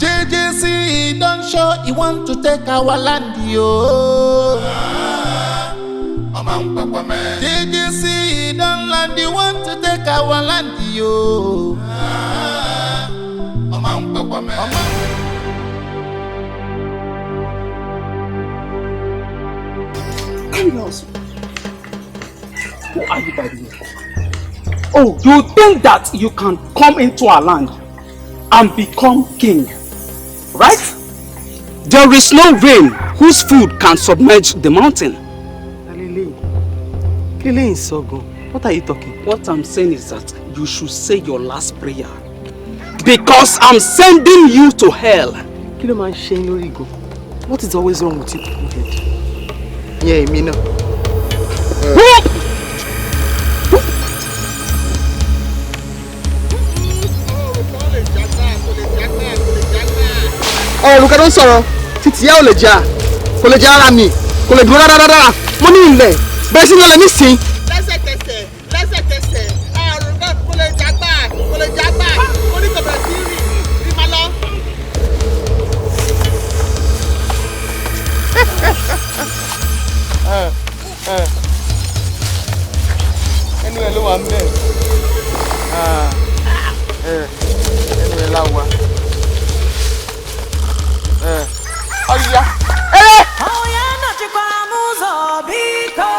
JJC don't show he want to take our land, yo. JJC don't land, he want to take our land, yo. Who are you, by the way? Oh, you think that you can come into our land and become king. Right? There is no rain whose food can submerge the mountain. Lily is so good. What are you talking? What I'm saying is that you should say your last prayer. Because I'm sending you to hell. What is always wrong with you people head? Yeah, me know. Look, I don't sorrow. Titi ya oleja. Koleja ara mi. Kole dúró dáadáa. Mo ní ilẹ̀. Bẹ́ẹ̀ sì ni ole mi sin. Lẹ́sẹ̀kẹsẹ̀. Ruka koleja gba. Mo ní ko bẹ̀rẹ̀ sí rí ma lọ. Anyway, ló wà ńbẹ̀. Anyway, la wà. Oh yeah. Oh yeah, not you come uzo biko.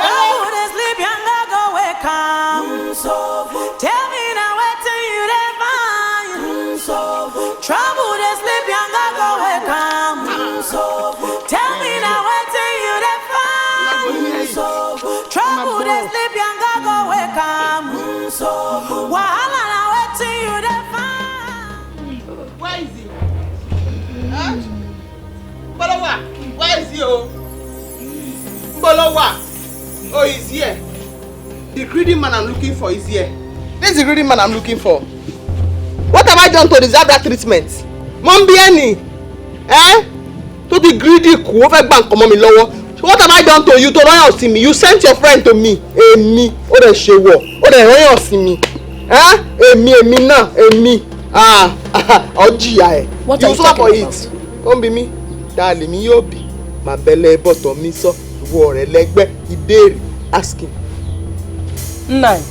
Oh, this sleep younger go wake up. So tell me now what do you define? So trouble this sleep younger go wake up. So tell me now what do you define? So trouble this sleep younger go wake up. So wahala now what do you define? Where is he? Huh? Mbolowa, where is he? Mbolowa. Oh, he's here. The greedy man I'm looking for is here. This is the greedy man I'm looking for. What have I done to deserve that treatment? Mombiani. To be greedy, what have I done to you to run out to me? You sent your friend to me. Me. What a show. What a run out to me. Me now. Me. What are you talking about? Don't be me. Darling, me yo be. My belly bottom me so. War legbe. Ideri. Ask him. Nine.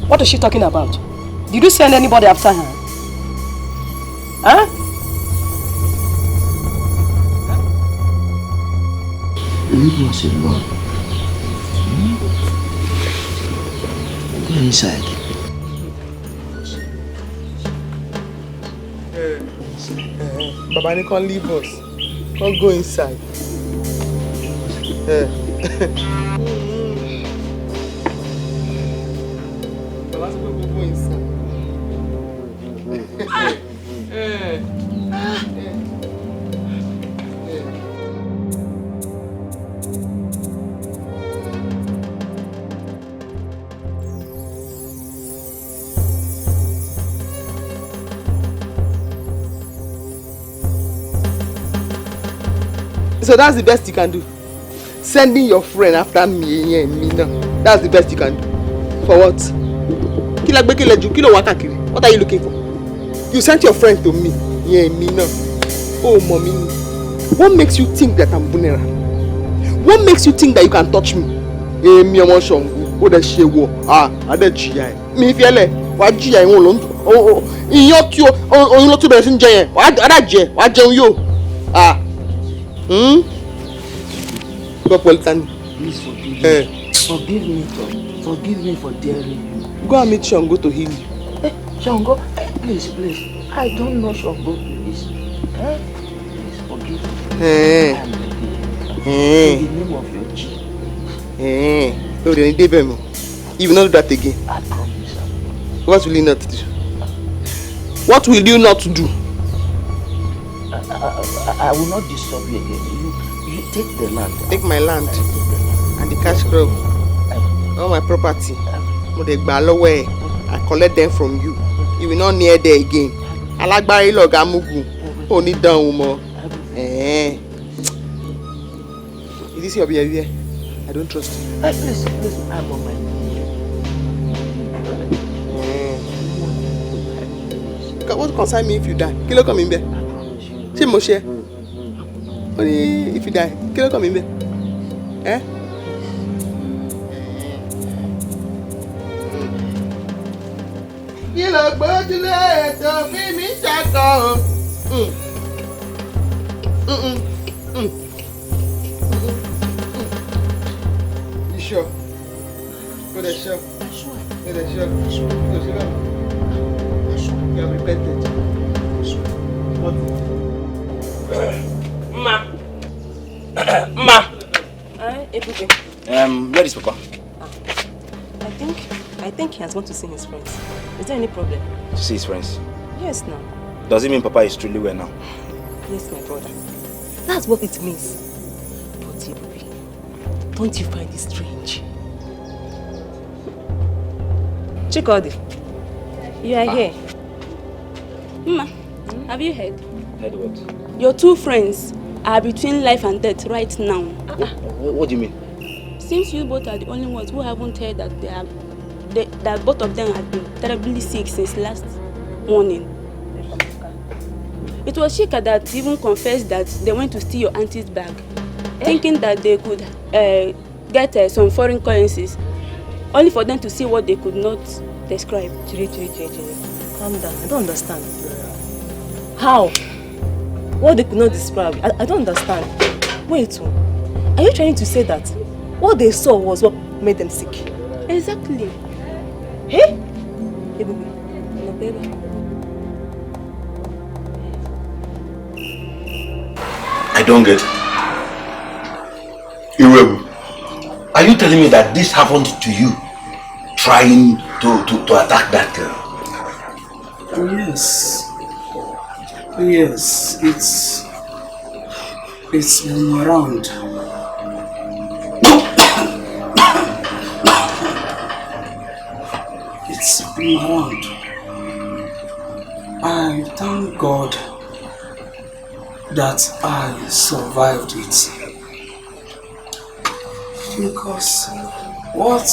What is she talking about? Did you send anybody after her? Huh? Leave us alone. Go inside. Baba, you can't leave us. Can't go inside. Baba, go inside. So that's the best you can do. Sending your friend after me and me now. That's the best you can do. For what? What are you looking for? You sent your friend to me. And me now. Oh, mommy. What makes you think that I'm vulnerable? What makes you think that you can touch me? Me shongu. What the shit war? I don't GI. Me fiele. What GI won't. Oh, in your tio. Oh, not to be in jail. What you? Please forgive me. Forgive me, Tom. Forgive me for daring you. Go and meet Shango to heal you. Shango, please. I don't know Shango, please. Please forgive me. In the name of your G. You will not do that again. I promise. What will you not do? What will you not do? I will not disturb you again. You take the land. Take my land and the cash crop, all my property. I collect them from you. You will not near there again. I like Barry Logamugu. Only down more. Is this your behavior? I don't trust you. Listen, I'm on my knees. What concern me if you die? Kilo come in there. See Moshe. Only if you die. Kilo come in there. Kilo gbójúlé tó fi mí ṣàkọ. You sure? Go there, sure. Go there, sure. Go there, sure. You have repented. Ma. Ma. Where is Papa? I think he has gone to see his friends. Is there any problem? To see his friends? Yes, now. Does it mean Papa is truly well now? Yes, my brother. That's what it means. But Ibubi, don't you find it strange? Chikodi, you are here. Mama, have you heard? Heard what? Your two friends are between life and death right now. What do you mean? Seems you both are the only ones who haven't heard that that both of them have been terribly sick since last morning. It was Shika that even confessed that they went to steal your auntie's bag, thinking that they could get some foreign currencies, only for them to see what they could not describe. Calm down. I don't understand. How? What they could not describe? I don't understand. Wait, are you trying to say that what they saw was what made them sick? Exactly. Hey? Hey, baby. No, baby. I don't get it. Iwebu, are you telling me that this happened to you? Trying to attack that girl? Yes. Yes, it's been around. It's been around. I thank God that I survived it. Because what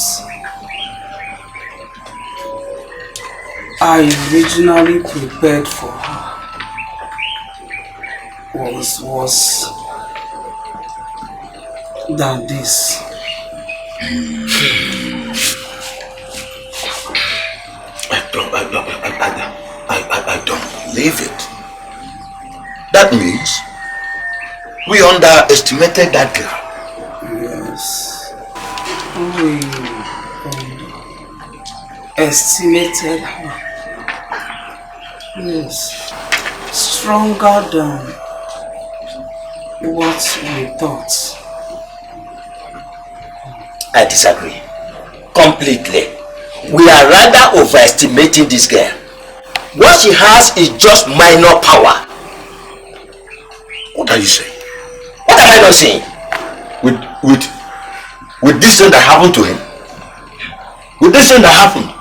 I originally prepared for her was worse than this. I don't believe it. That means we underestimated that girl. Yes. We underestimated her. Yes. Stronger than what we thought. I disagree. Completely. We are rather overestimating this girl. What she has is just minor power. What are you saying? What am I not saying? With this thing that happened to him? With this thing that happened?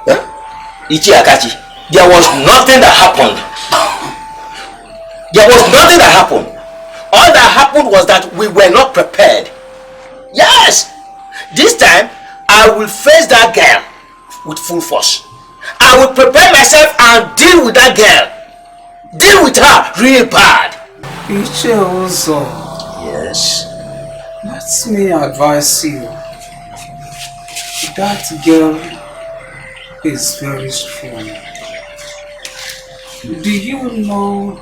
Huh? Ichi Akachi, there was nothing that happened. There was nothing that happened. All that happened was that we were not prepared. Yes! This time, I will face that girl with full force. I will prepare myself and deal with that girl. Deal with her real bad. Ichi also. Yes? Let me advise you. That girl is very strong. Do you know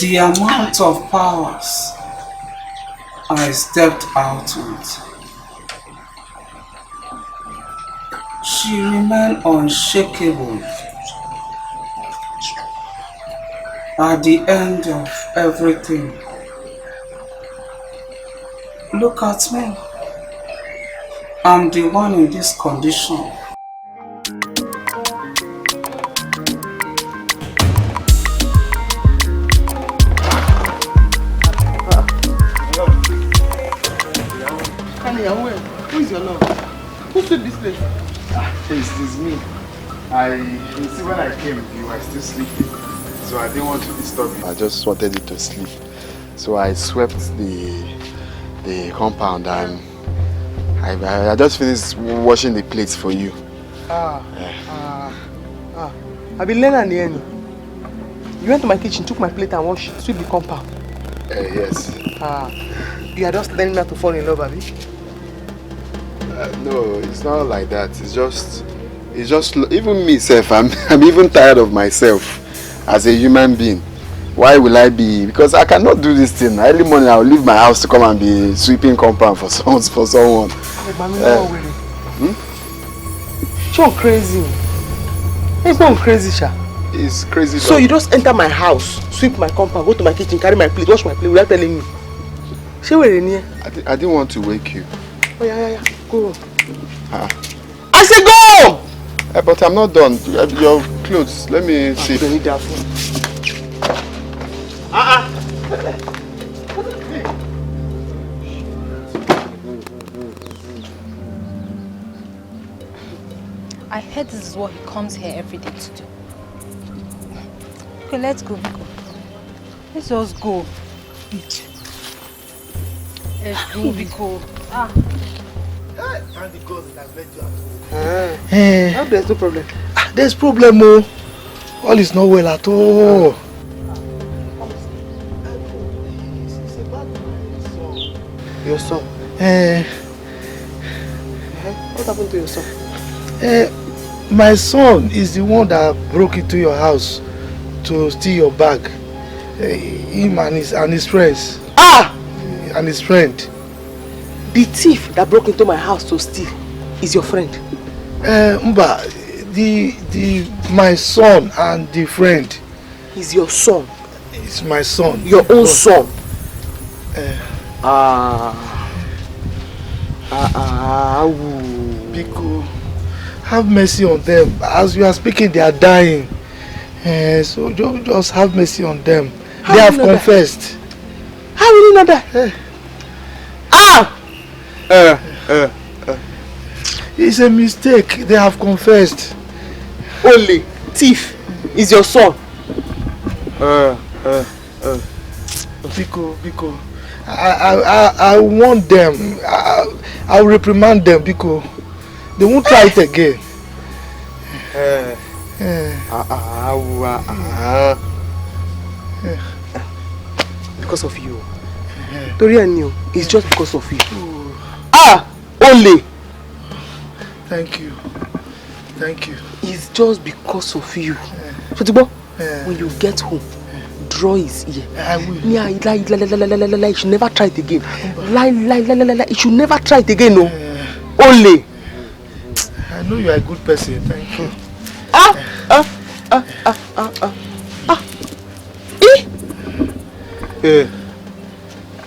the amount of powers I stepped out with? She remained unshakable. At the end of everything, look at me. I'm the one in this condition. Who is your love? Who swept this place? It's me. You see, when I came, you were still sleeping. So I didn't want to disturb you. I just wanted you to sleep. So I swept the compound and I just finished washing the plates for you. I've been learning the end. You went to my kitchen, took my plate and sweep the compound. Yes. You are just learning how to fall in love, Abby? No, it's not like that. It's just even myself. I'm even tired of myself as a human being. Why will I be? Because I cannot do this thing. Early morning I'll leave my house to come and be sweeping compound for someone. You're crazy. It's not crazy, Sha. It's crazy. So you just enter my house, sweep my compound, go to my kitchen, carry my plate, wash my plate without telling me. She were in here. I didn't want to wake you. Oh yeah. Go. I said go! But I'm not done. Your clothes. Let me see. You don't need that phone. I heard this is what he comes here every day to do. Okay, let's go, Biko. Let's just go. Let's go, Biko. There's no problem. There's problem, oh. All is not well at all. Your son? What happened to your son? My son is the one that broke into your house to steal your bag. Him and his friends. And his friend. The thief that broke into my house to steal is your friend? Mba, my son and the friend. Is your son? It's my son. Your own son? Biko, have mercy on them. As you are speaking, they are dying. So just have mercy on them. They have confessed. How will you know that? It's a mistake. They have confessed. Only thief is your son. Biko, I want them. I'll reprimand them, Biko. They won't try it again. Because of you. Tori and you, it's just because of you. Only. Thank you. It's just because of you. Fotibo, when you get home, draw his ear. I will. Yeah, lie. You should never try it again. Lie. You should never try it again, no. Only. I know you are a good person. Thank you.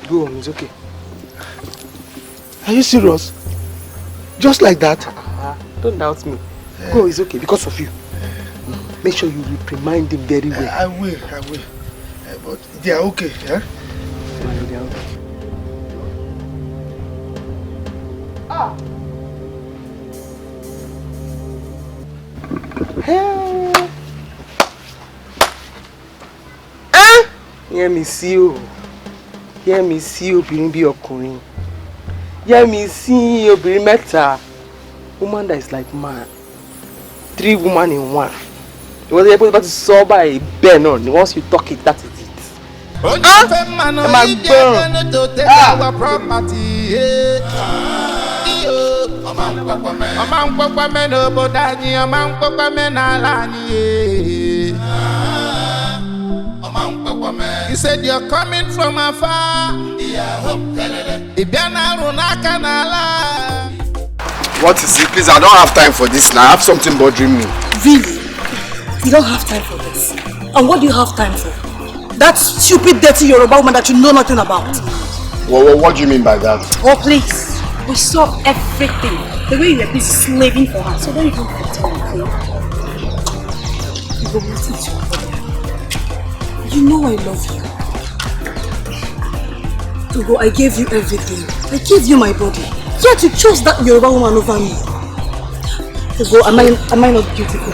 Go on, it's okay. Are you serious? Just like that? Don't doubt me. Go, it's okay because of you. Make sure you reprimand them very well. I will. But they are okay, yeah? They are okay. Hear me see you. Obìnrin bí ọkùnrin. Hear me see obìnrin mẹ́ta. Woman that is like man. 3 women in one. You want to be able to solve by Ben on. Once you talk it, that is it. You said you're coming from afar. What is it? Please, I don't have time for this now. I have something bothering me. Really? You don't have time for this? And what do you have time for? That stupid, dirty Yoruba woman that you know nothing about. Well, what do you mean by that? Oh, please. We saw everything. The way you were busy slaving for her. So don't even pretend, okay? You go listen to your brother. You know I love you. Togo, I gave you everything. I gave you my body. Yet you chose that Yoruba woman over me. Togo, am I not beautiful?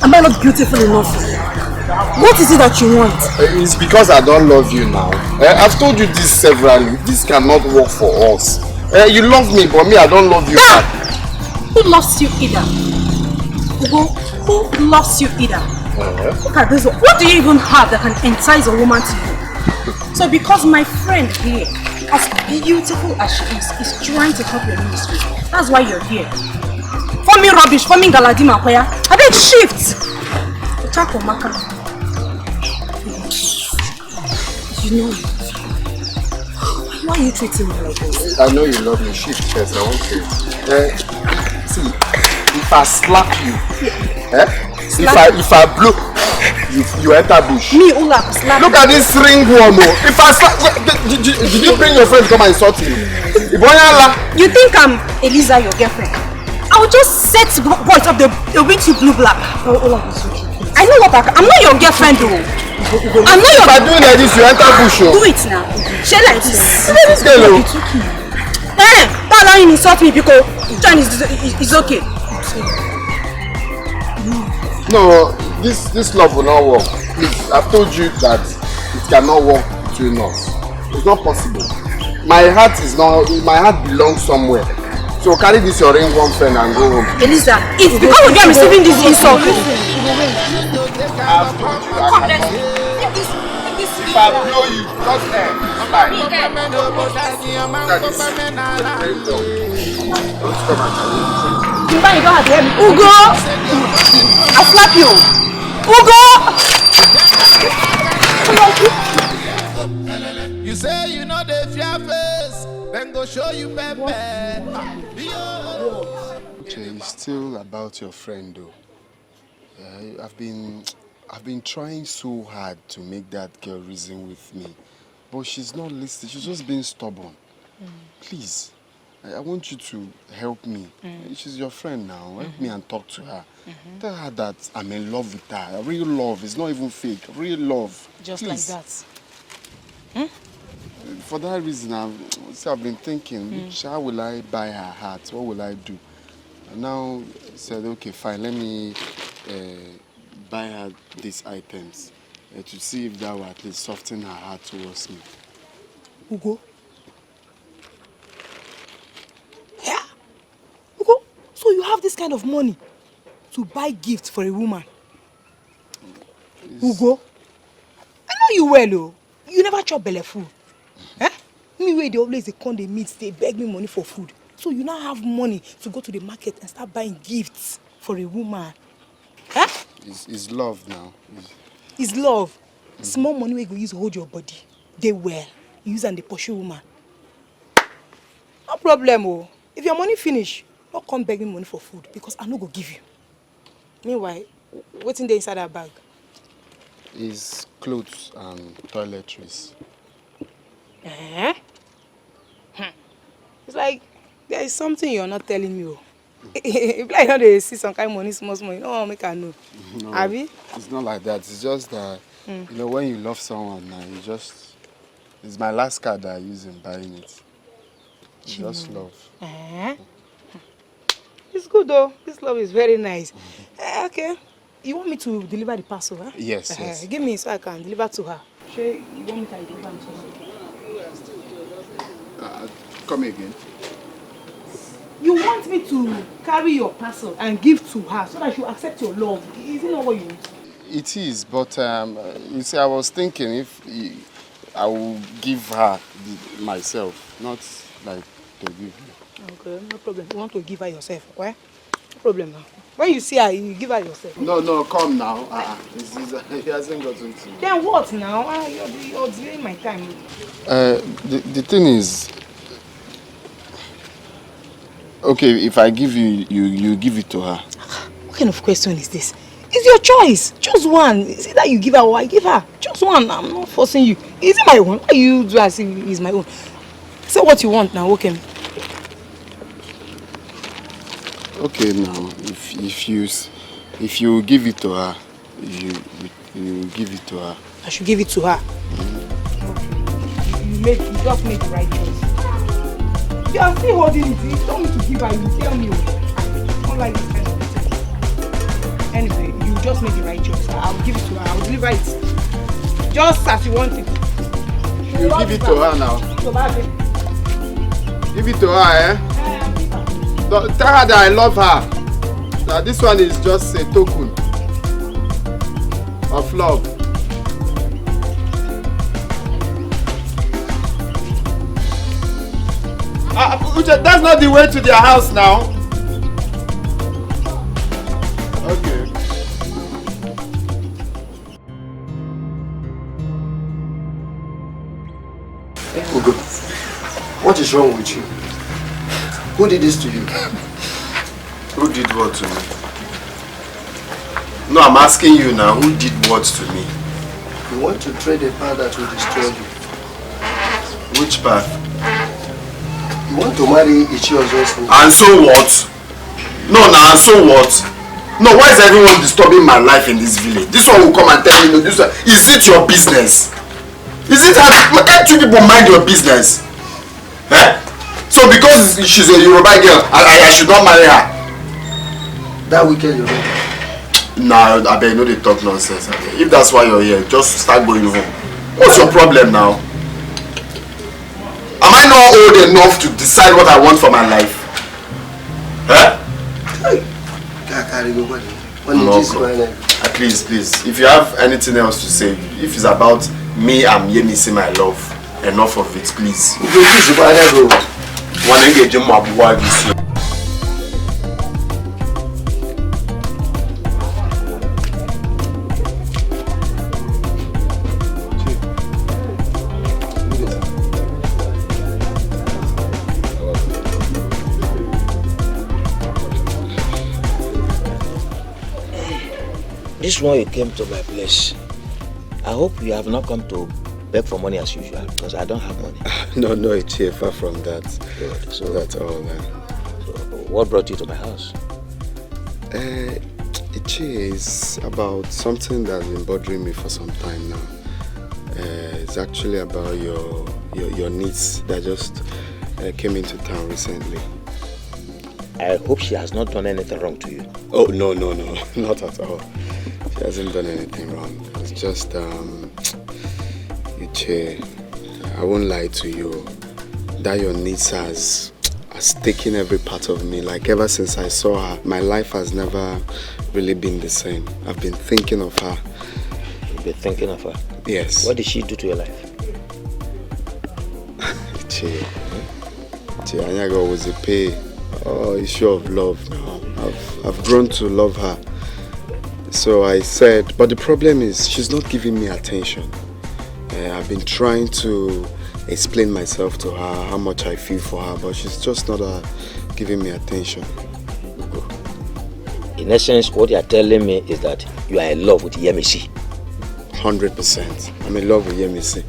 Am I not beautiful enough? What is it that you want? It's because I don't love you now. I've told you this severally. This cannot work for us. You love me, but me, I don't love you back. Who loves you either? Togo, who loves you either? Look at this. What do you even have that can entice a woman to you? So because my friend here, as beautiful as she is trying to help your ministry, that's why you're here. Forming rubbish, forming galadima, I beg shift. Utako Maka. You know it. Why are you treating me like this? I know you love me. Shift first. I won't care. see, if I slap you, if I blow, you enter bush. Me, Ula, slap. Look at this ring one, oh. If I slap, did you bring your friend to come and insult me? You think I'm Eliza, your girlfriend? I will just set boys up, they'll beat you blue black. I know what I'm not your girlfriend though. I'm not your. If I do like this, you enter bush. Do it now. Share like this. This girl. That's how you insult me because John is okay. No, this love will not work. Please, I've told you that it cannot work between us. It's not possible. My heart belongs somewhere. So carry this your ring one friend and go home. Eliza, if because of you are receiving this insult. If I blow you, just end. You don't have to hear me. Ugo! I'll slap you. Ugo! You say you know the fear face, then go show you Pepe. Okay, it's still about your friend though. I've been trying so hard to make that girl reason with me, but she's not listening. She's just being stubborn. Please, I want you to help me. She's your friend now. Help me and talk to her. Tell her that I'm in love with her. Real love. It's not even fake. Real love. Just Please. like that. For that reason, I've been thinking, how will I buy her heart? What will I do? And now I said, okay, fine, let me buy her these items to see if that will at least soften her heart towards me. Ugo? Yeah? Ugo, so you have this kind of money to buy gifts for a woman? Ugo? I know you well, oh. You never chop belle food. Me where they always come, they meet, they beg me money for food. So you now have money to go to the market and start buying gifts for a woman. It's love now. It's love. Small money where you go use hold your body. They well. You use and they pursue woman. No problem, oh. If your money finish, don't come beg me money for food because I no go give you. Meanwhile, what's in the inside that bag? It's clothes and toiletries. It's like there is something you're not telling me. If I know they see some kind of money, small, you know, make I know. No, Abi? it's not like that. It's just that, you know, when you love someone now, it's my last card that I use in buying it. It's just love. It's good though. This love is very nice. Okay. You want me to deliver the parcel, huh? Yes. Give me so I can deliver to her. Sure, you want me to deliver to her? Come again. You want me to carry your parcel and give to her so that she will accept your love? Is it not what you want? It is, but you see, I was thinking if I will give her myself, not like to give you. Okay, no problem. You want to give her yourself, okay? No problem now. When you see her, you give her yourself. No, come now. He hasn't gotten to me. Then what now? You're delaying my time. The thing is, okay, if I give you, you give it to her. What kind of question is this? It's your choice. Just one. Is it that you give her or I give her? Just one. I'm not forcing you. Is it my own? Why you do as if it's my own? Say what you want now, okay? Okay, now if you give it to her, you give it to her. I should give it to her. You just made the right choice. You are still holding it. You don't need to give her. You tell me. I don't like this kind of thing. Anyway, you just made the right choice. I'll give it to her. I'll deliver it. Just as you want it. You give it to her now. Give it to her, eh? Tell her that I love her. That this one is just a token of love. That's not the way to their house now. Okay. Ugo, what is wrong with you? Who did this to you? Who did what to me? No, I'm asking you now, who did what to me? You want to trade a path that will destroy you. Which path? You want to marry Ichio's husband. And so what? No, now, and so what? No, why is everyone disturbing my life in this village? This one will come and tell me, no, this one. Is it your business? Is it how can't you people mind your business? Eh? So because she's a Yoruba girl, I should not marry her. That wicked Yoruba. Nah, I bet you know they talk nonsense. If that's why you're here, just start going home. What's your problem now? Am I not old enough to decide what I want for my life? Eh? No, please, if you have anything else to say, if it's about me and Yemisi my love, enough of it, please. This one you came to my place. I hope you have not come to beg for money as usual, because I don't have money. No, it's here, far from that. Good. So that's all. So what brought you to my house? It is about something that's been bothering me for some time now. It's actually about your niece that just came into town recently. I hope she has not done anything wrong to you. Oh, no, not at all. She hasn't done anything wrong. It's just, Iche, I won't lie to you, that your niece has taken every part of me. Like ever since I saw her, my life has never really been the same. I've been thinking of her. You've been thinking of her? Yes. What did she do to your life? Iche, Anyago was a issue of love now. I've grown to love her. So I said, but the problem is she's not giving me attention. I've been trying to explain myself to her, how much I feel for her, but she's just not giving me attention. In essence, what you're telling me is that you are in love with Yemisi. 100%. I'm in love with Yemisi.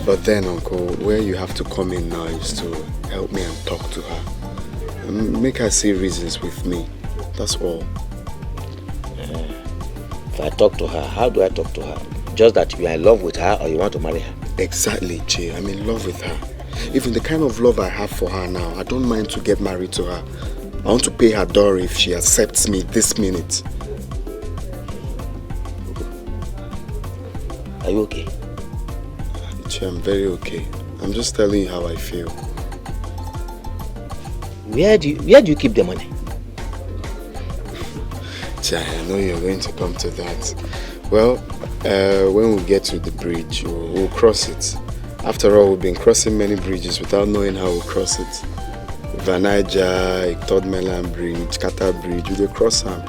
But then, Uncle, where you have to come in now is to help me and talk to her. Make her see reasons with me. That's all. If I talk to her, how do I talk to her? Just that you are in love with her or you want to marry her? Exactly, Jay. I'm in love with her. Even the kind of love I have for her now, I don't mind to get married to her. I want to pay her dowry if she accepts me this minute. Are you okay? Jay, I'm very okay. I'm just telling you how I feel. Where do you keep the money? Jay, I know you're going to come to that. Well, when we get to the bridge, we'll cross it. After all, we've been crossing many bridges without knowing how we'll cross it. Naija, Third Mainland Bridge, Kata Bridge, we'll cross them.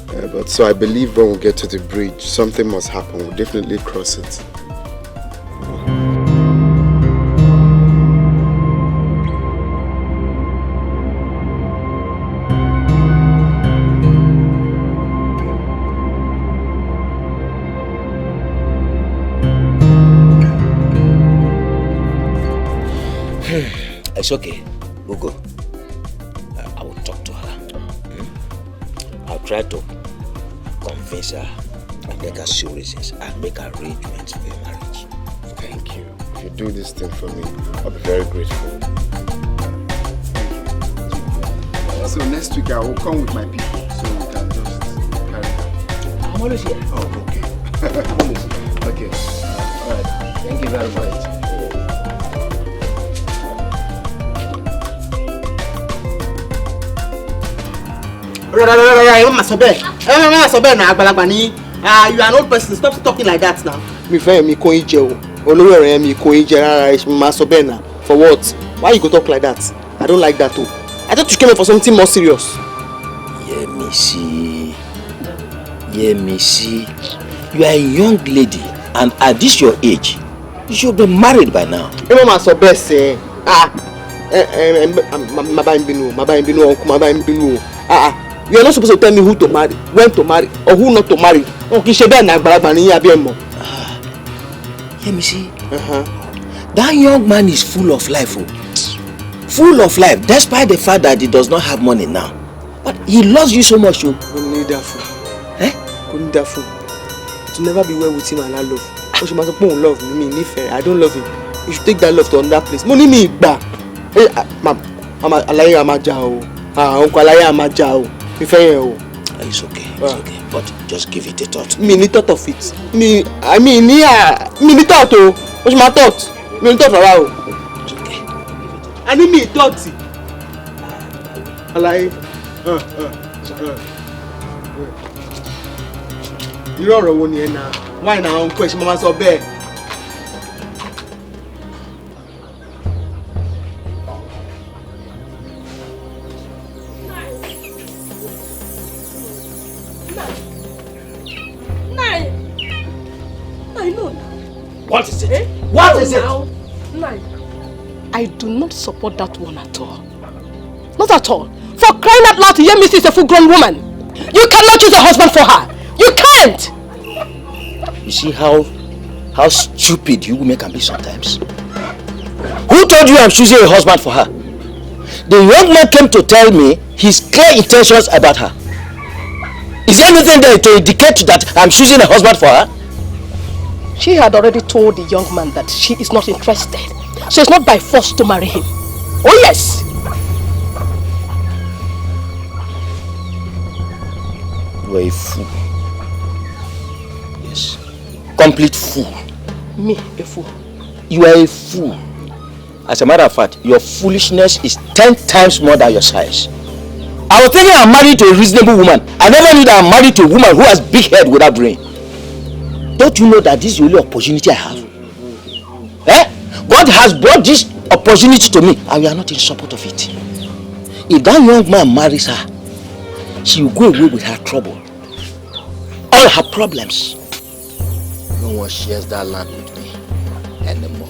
But so I believe when we get to the bridge, something must happen. We'll definitely cross it. It's okay, we'll go. I will talk to her. I'll try to convince her and make her see reasons and make arrangements for your marriage. Thank you. If you do this thing for me, I'll be very grateful. So next week I will come with my people so we can just carry on. I'm always here. Oh, okay. Okay. Alright. Thank you very much. You are an old person. Stop talking like that now. For what? Why you go talk like that? I don't like that too. I thought you came here for something more serious. Yemisi, you are a young lady, and at this your age, you should be married by now. You are not supposed to tell me who to marry, when to marry, or who not to marry. Okay, she better not brag money abi mo. Let me see. That young man is full of life. Oh. Full of life, despite the fact that he does not have money now. But he loves you so much. Oh. Couldn't need that fool. Couldn't that fool. To never be well with him and I love. Oh, she must love me, I don't love him. You should take that love to another place. Money me back. Hey, ma'am, I'm a jao. Uncle I'm a jao. It's okay, it's okay. But just give it a thought. Me need thought of it. Me need thought. What's my thought? Me need thought around. It's okay. I need me thought. Irú ọ̀rọ̀ wo ni ẹ na? Why na uncle ṣe mama sọ bẹ́ẹ̀? What is it? What is it? I do not support that one at all. Not at all. For crying out loud, Yemisi is a full-grown woman. You cannot choose a husband for her. You can't. You see how stupid you women can be sometimes? Who told you I'm choosing a husband for her? The young man came to tell me his clear intentions about her. Is there anything there to indicate that I'm choosing a husband for her? She had already told the young man that she is not interested. So it's not by force to marry him. Oh yes! You are a fool. Yes. Complete fool. Me, a fool? You are a fool. As a matter of fact, your foolishness is 10 times more than your size. I was thinking I'm married to a reasonable woman. I never knew that I'm married to a woman who has big head without brain. Don't you know that this is the only opportunity I have? God has brought this opportunity to me and we are not in support of it. If that young man marries her, she will go away with her trouble. All her problems. No one shares that land with me anymore.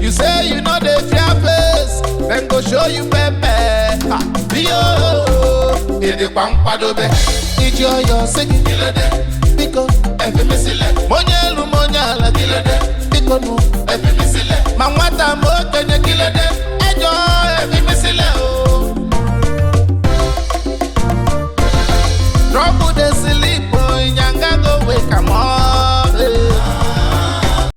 You say you know the fear face, then go show you pepe. Yo, in the pampadobe, it's your singing killer day. Because every missile, monyelu monyala killer day. Because no.